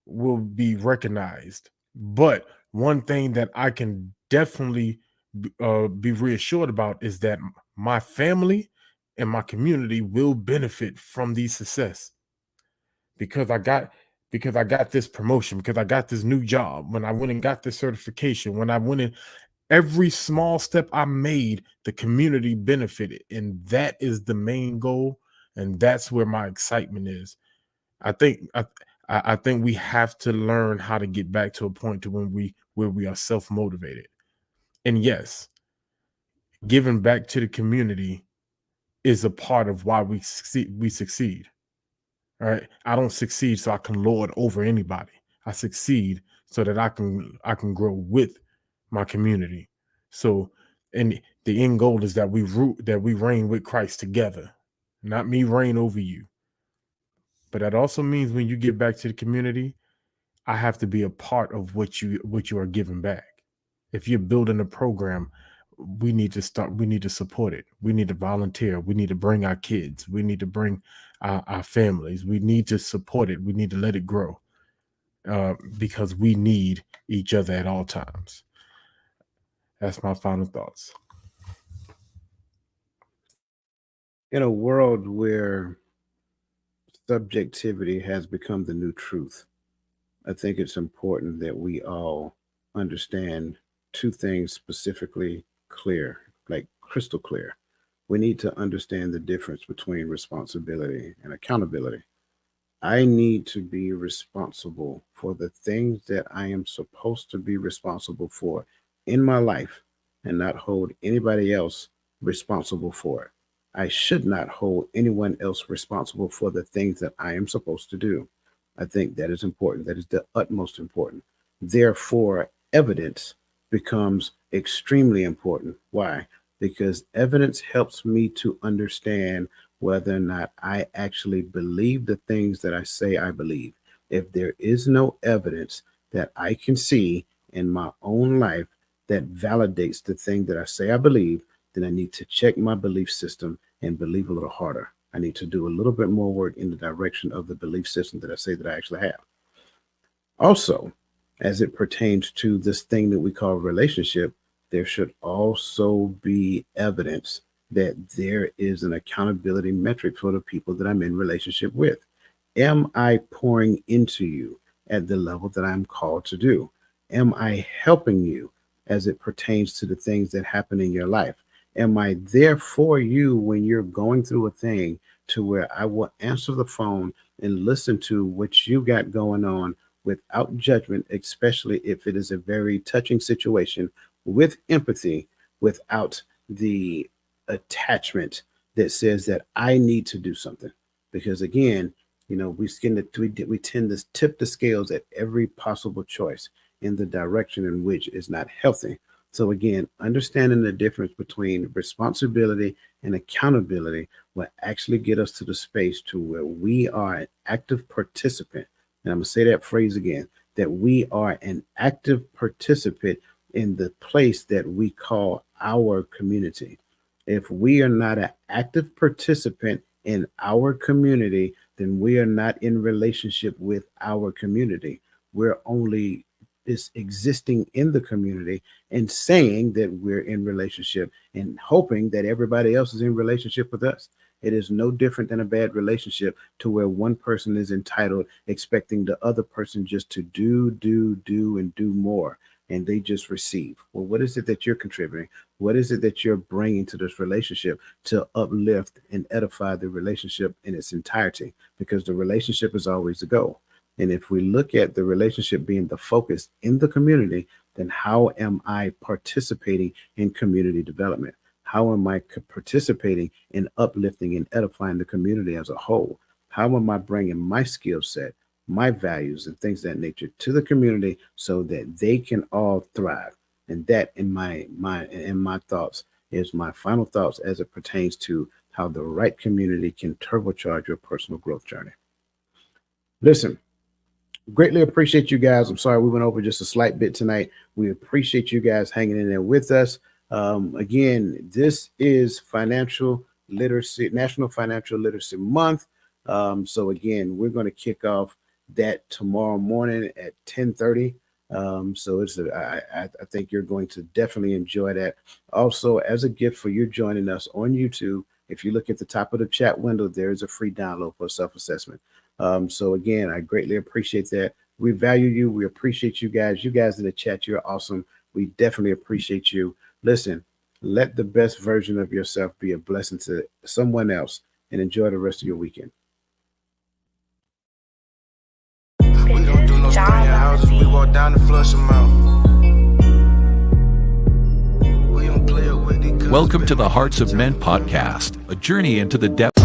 will be recognized. But one thing that I can definitely be reassured about is that my family and my community will benefit from the success because I got this promotion, because I got this new job, when I went and got this certification, when I went in, every small step I made, the community benefited. And that is the main goal. And that's where my excitement is. I think I think we have to learn how to get back to a point to where we are self-motivated. And yes, giving back to the community is a part of why we succeed. Right? I don't succeed so I can lord over anybody. I succeed so that I can grow with my community. So, and the end goal is that we reign with Christ together, not me reign over you. But that also means when you give back to the community, I have to be a part of what you are giving back. If you're building a program, we need to support it. We need to volunteer. We need to bring our kids. We need to bring our families. We need to support it. We need to let it grow because we need each other at all times. That's my final thoughts. In a world where subjectivity has become the new truth, I think it's important that we all understand two things specifically clear, like crystal clear. We need to understand the difference between responsibility and accountability. I need to be responsible for the things that I am supposed to be responsible for in my life and not hold anybody else responsible for it. I should not hold anyone else responsible for the things that I am supposed to do. I think that is important. That is the utmost important. Therefore, evidence becomes extremely important. Why? Because evidence helps me to understand whether or not I actually believe the things that I say I believe. If there is no evidence that I can see in my own life that validates the thing that I say I believe, then I need to check my belief system and believe a little harder. I need to do a little bit more work in the direction of the belief system that I say that I actually have. Also, as it pertains to this thing that we call relationship, there should also be evidence that there is an accountability metric for the people that I'm in relationship with. Am I pouring into you at the level that I'm called to do? Am I helping you as it pertains to the things that happen in your life? Am I there for you when you're going through a thing to where I will answer the phone and listen to what you got going on without judgment, especially if it is a very touching situation, with empathy, without the attachment that says that I need to do something? Because again, we tend to tip the scales at every possible choice in the direction in which is not healthy. So again, understanding the difference between responsibility and accountability will actually get us to the space to where we are an active participant. And I'm going to say that phrase again, that we are an active participant in the place that we call our community. If we are not an active participant in our community, then we are not in relationship with our community. We're only is existing in the community and saying that we're in relationship and hoping that everybody else is in relationship with us. It is no different than a bad relationship to where one person is entitled, expecting the other person just to do, and do more. And they just receive. Well, what is it that you're contributing? What is it that you're bringing to this relationship to uplift and edify the relationship in its entirety? Because the relationship is always the goal. And if we look at the relationship being the focus in the community, then how am I participating in community development? How am I participating in uplifting and edifying the community as a whole? How am I bringing my skill set, my values, and things of that nature to the community so that they can all thrive? And that, in my thoughts, is my final thoughts as it pertains to how the right community can turbocharge your personal growth journey. Listen, greatly appreciate you guys. I'm sorry we went over just a slight bit tonight. We appreciate you guys hanging in there with us. Again, this is financial literacy, National Financial Literacy Month. So again, we're going to kick off that tomorrow morning at 10:30. So I think you're going to definitely enjoy that. Also, as a gift for you joining us on YouTube, if you look at the top of the chat window, there is a free download for self-assessment. So again, I greatly appreciate that. We value you. We appreciate you guys. You guys in the chat, you're awesome. We definitely appreciate you. Listen, let the best version of yourself be a blessing to someone else, and enjoy the rest of your weekend. We don't do no staying houses. We walk down and flush them out. We don't play it with the Welcome to the Hearts of Men podcast, a journey into the depths